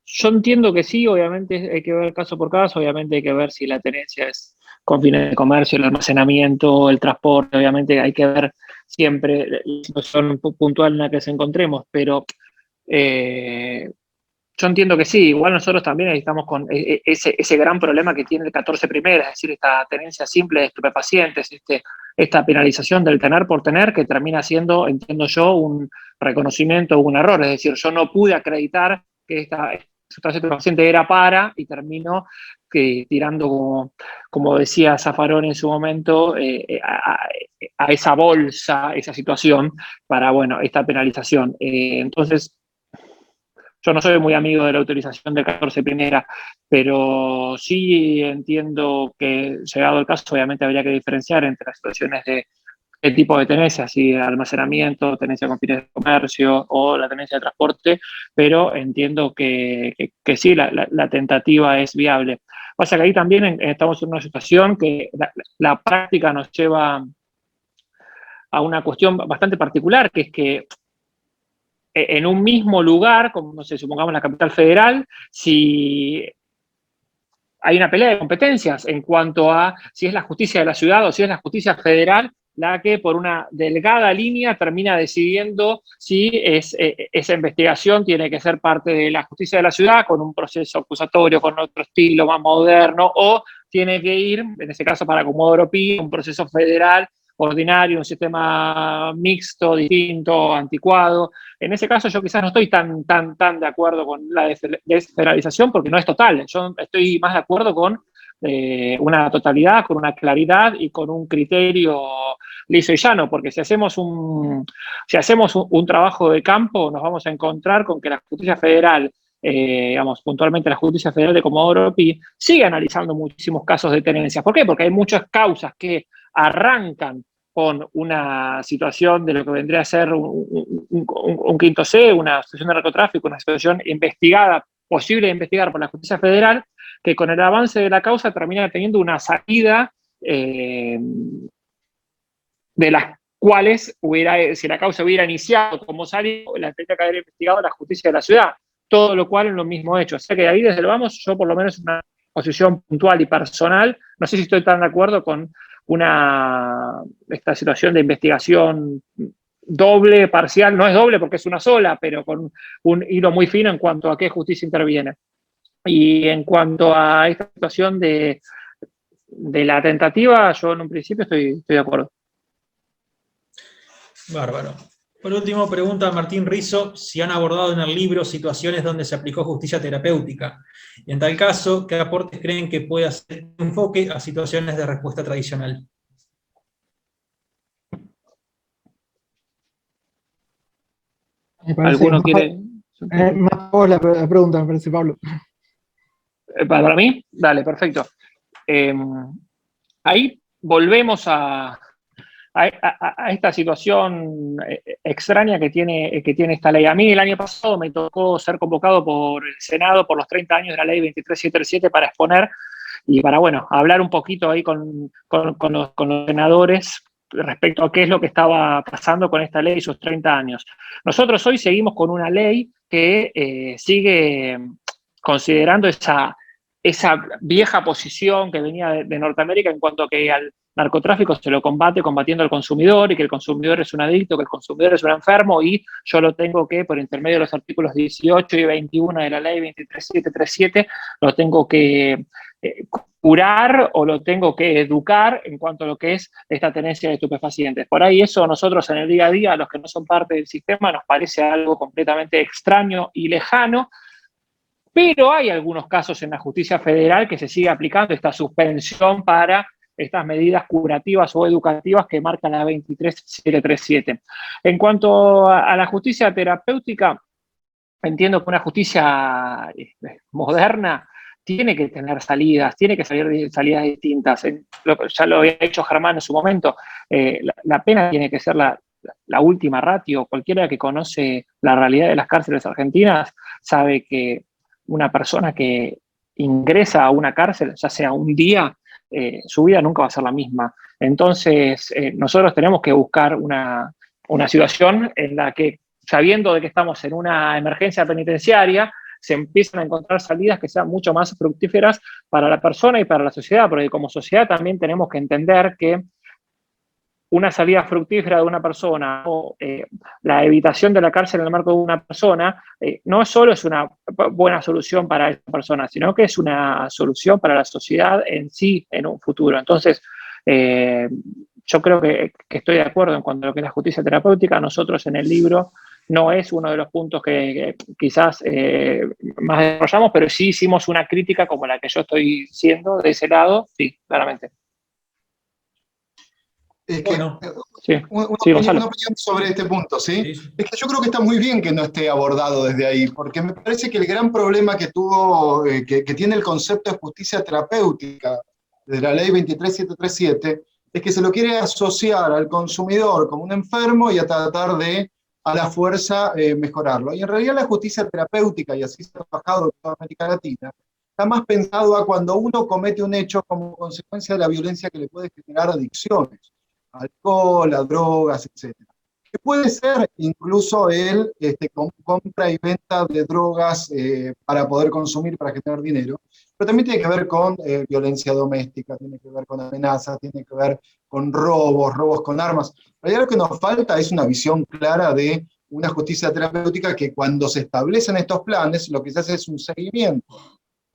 Yo entiendo que sí, obviamente hay que ver caso por caso, obviamente hay que ver si la tenencia es con fines de comercio, el almacenamiento, el transporte, obviamente hay que ver siempre la situación puntual en la que se encontremos, pero yo entiendo que sí. Igual nosotros también estamos con ese gran problema que tiene el 14 primera, es decir, esta tenencia simple de estupefacientes, esta penalización del tener por tener, que termina siendo, entiendo yo, un reconocimiento o un error. Es decir, yo no pude acreditar que esta sustancia estupefaciente era para, y termino tirando, como decía Zaffaroni en su momento, a esa bolsa, esa situación, para, bueno, esta penalización. Entonces, yo no soy muy amigo de la utilización del 14 primera, pero sí entiendo que, llegado el caso, obviamente habría que diferenciar entre las situaciones de qué tipo de tenencia, si de almacenamiento, tenencia con fines de comercio o la tenencia de transporte, pero entiendo que sí, la tentativa es viable. Pasa que ahí también estamos en una situación que la práctica nos lleva a una cuestión bastante particular, que es que en un mismo lugar, como no sé, supongamos la capital federal, si hay una pelea de competencias en cuanto a si es la justicia de la ciudad o si es la justicia federal la que por una delgada línea termina decidiendo si esa investigación tiene que ser parte de la justicia de la ciudad con un proceso acusatorio, con otro estilo más moderno, o tiene que ir, en este caso para Comodoro Pi, un proceso federal ordinario, un sistema mixto, distinto, anticuado. En ese caso yo quizás no estoy tan de acuerdo con la desfederalización porque no es total. Yo estoy más de acuerdo con una totalidad, con una claridad y con un criterio liso y llano, porque si hacemos un trabajo de campo, nos vamos a encontrar con que la justicia federal, digamos, puntualmente la justicia federal de Comodoro Pi, sigue analizando muchísimos casos de tenencia. ¿Por qué? Porque hay muchas causas que arrancan con una situación de lo que vendría a ser un quinto C, una situación de narcotráfico, una situación investigada, posible de investigar por la justicia federal, que con el avance de la causa termina teniendo una salida de las cuales, si la causa hubiera iniciado como salió, la tendría que haber investigado la justicia de la ciudad, todo lo cual en lo mismo hecho. O sea que ahí desde lo vamos, yo por lo menos una posición puntual y personal, no sé si estoy tan de acuerdo con esta situación de investigación doble, parcial, no es doble porque es una sola, pero con un hilo muy fino en cuanto a qué justicia interviene. Y en cuanto a esta situación de la tentativa, yo en un principio estoy de acuerdo. Bárbaro. Por último, pregunta Martín Rizzo si han abordado en el libro situaciones donde se aplicó justicia terapéutica. Y en tal caso, ¿qué aportes creen que puede hacer un enfoque a situaciones de respuesta tradicional? ¿Alguno quiere? Más vos la pregunta, me parece, Pablo. ¿Para mí? Dale, perfecto. Ahí volvemos a esta situación extraña que tiene esta ley. A mí el año pasado me tocó ser convocado por el Senado por los 30 años de la ley 23737 para exponer y para, bueno, hablar un poquito ahí con los senadores respecto a qué es lo que estaba pasando con esta ley y sus 30 años. Nosotros hoy seguimos con una ley que sigue considerando esa vieja posición que venía de Norteamérica en cuanto a que al narcotráfico se lo combate combatiendo al consumidor y que el consumidor es un adicto, que el consumidor es un enfermo y yo lo tengo que, por intermedio de los artículos 18 y 21 de la ley 23737, lo tengo que curar o lo tengo que educar en cuanto a lo que es esta tenencia de estupefacientes. Por ahí eso nosotros en el día a día, a los que no son parte del sistema, nos parece algo completamente extraño y lejano, pero hay algunos casos en la justicia federal que se sigue aplicando esta suspensión para estas medidas curativas o educativas que marca la 23737. En cuanto a la justicia terapéutica, entiendo que una justicia moderna tiene que tener salidas, tiene que salir salidas distintas. Ya lo había dicho Germán en su momento, la pena tiene que ser la última ratio. Cualquiera que conoce la realidad de las cárceles argentinas sabe que una persona que ingresa a una cárcel, ya sea un día, su vida nunca va a ser la misma. Entonces, nosotros tenemos que buscar una situación en la que, sabiendo de que estamos en una emergencia penitenciaria, se empiezan a encontrar salidas que sean mucho más fructíferas para la persona y para la sociedad, porque como sociedad también tenemos que entender que una salida fructífera de una persona o la evitación de la cárcel en el marco de una persona no solo es una buena solución para esa persona, sino que es una solución para la sociedad en sí en un futuro. Entonces, yo creo que estoy de acuerdo en cuanto a lo que es la justicia terapéutica. Nosotros en el libro no es uno de los puntos que quizás más desarrollamos, pero sí hicimos una crítica como la que yo estoy siendo de ese lado, sí, claramente. Es que, Bueno, sí, una Gonzalo. opinión sobre este punto, ¿sí? Sí. Es que yo creo que está muy bien que no esté abordado desde ahí, porque me parece que el gran problema que tuvo, que tiene el concepto de justicia terapéutica de la ley 23737, es que se lo quiere asociar al consumidor como un enfermo y a tratar de, a la fuerza, mejorarlo. Y en realidad la justicia terapéutica, y así se ha trabajado en toda América Latina, está más pensado a cuando uno comete un hecho como consecuencia de la violencia que le puede generar adicciones. Alcohol, a drogas, etc. Que puede ser incluso el compra y venta de drogas para poder consumir, para generar dinero, pero también tiene que ver con violencia doméstica, tiene que ver con amenazas, tiene que ver con robos con armas. En realidad lo que nos falta es una visión clara de una justicia terapéutica que cuando se establecen estos planes, lo que se hace es un seguimiento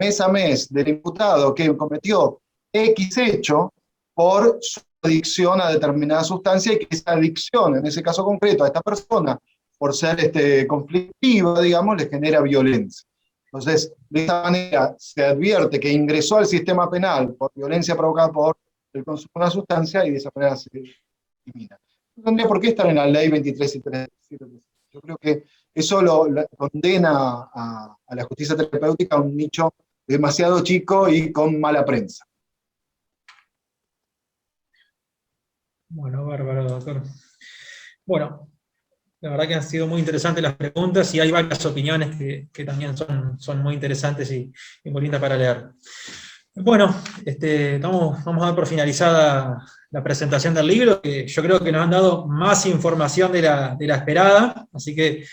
mes a mes del imputado que cometió X hecho por su adicción a determinada sustancia y que esa adicción, en ese caso concreto, a esta persona, por ser conflictiva, digamos, le genera violencia. Entonces, de esta manera se advierte que ingresó al sistema penal por violencia provocada por el consumo de una sustancia y de esa manera se elimina. No tendría por qué estar en la ley 23737. Yo creo que eso lo condena a la justicia terapéutica a un nicho demasiado chico y con mala prensa. Bueno, bárbaro, doctor. Bueno, la verdad que han sido muy interesantes las preguntas y hay varias opiniones que también son muy interesantes y muy lindas para leer. Bueno, vamos a dar por finalizada la presentación del libro, que yo creo que nos han dado más información de la esperada, así que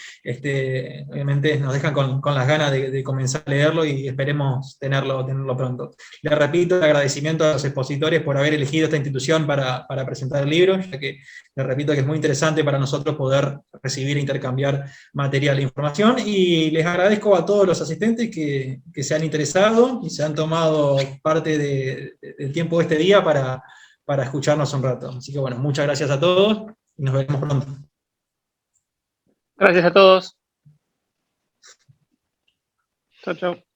obviamente nos dejan con las ganas de comenzar a leerlo y esperemos tenerlo pronto. Les repito el agradecimiento a los expositores por haber elegido esta institución para presentar el libro, ya que les repito que es muy interesante para nosotros poder recibir e intercambiar material e información, y les agradezco a todos los asistentes que se han interesado y se han tomado parte del tiempo de este día para escucharnos un rato. Así que bueno, muchas gracias a todos y nos veremos pronto. Gracias a todos. Chao, chao.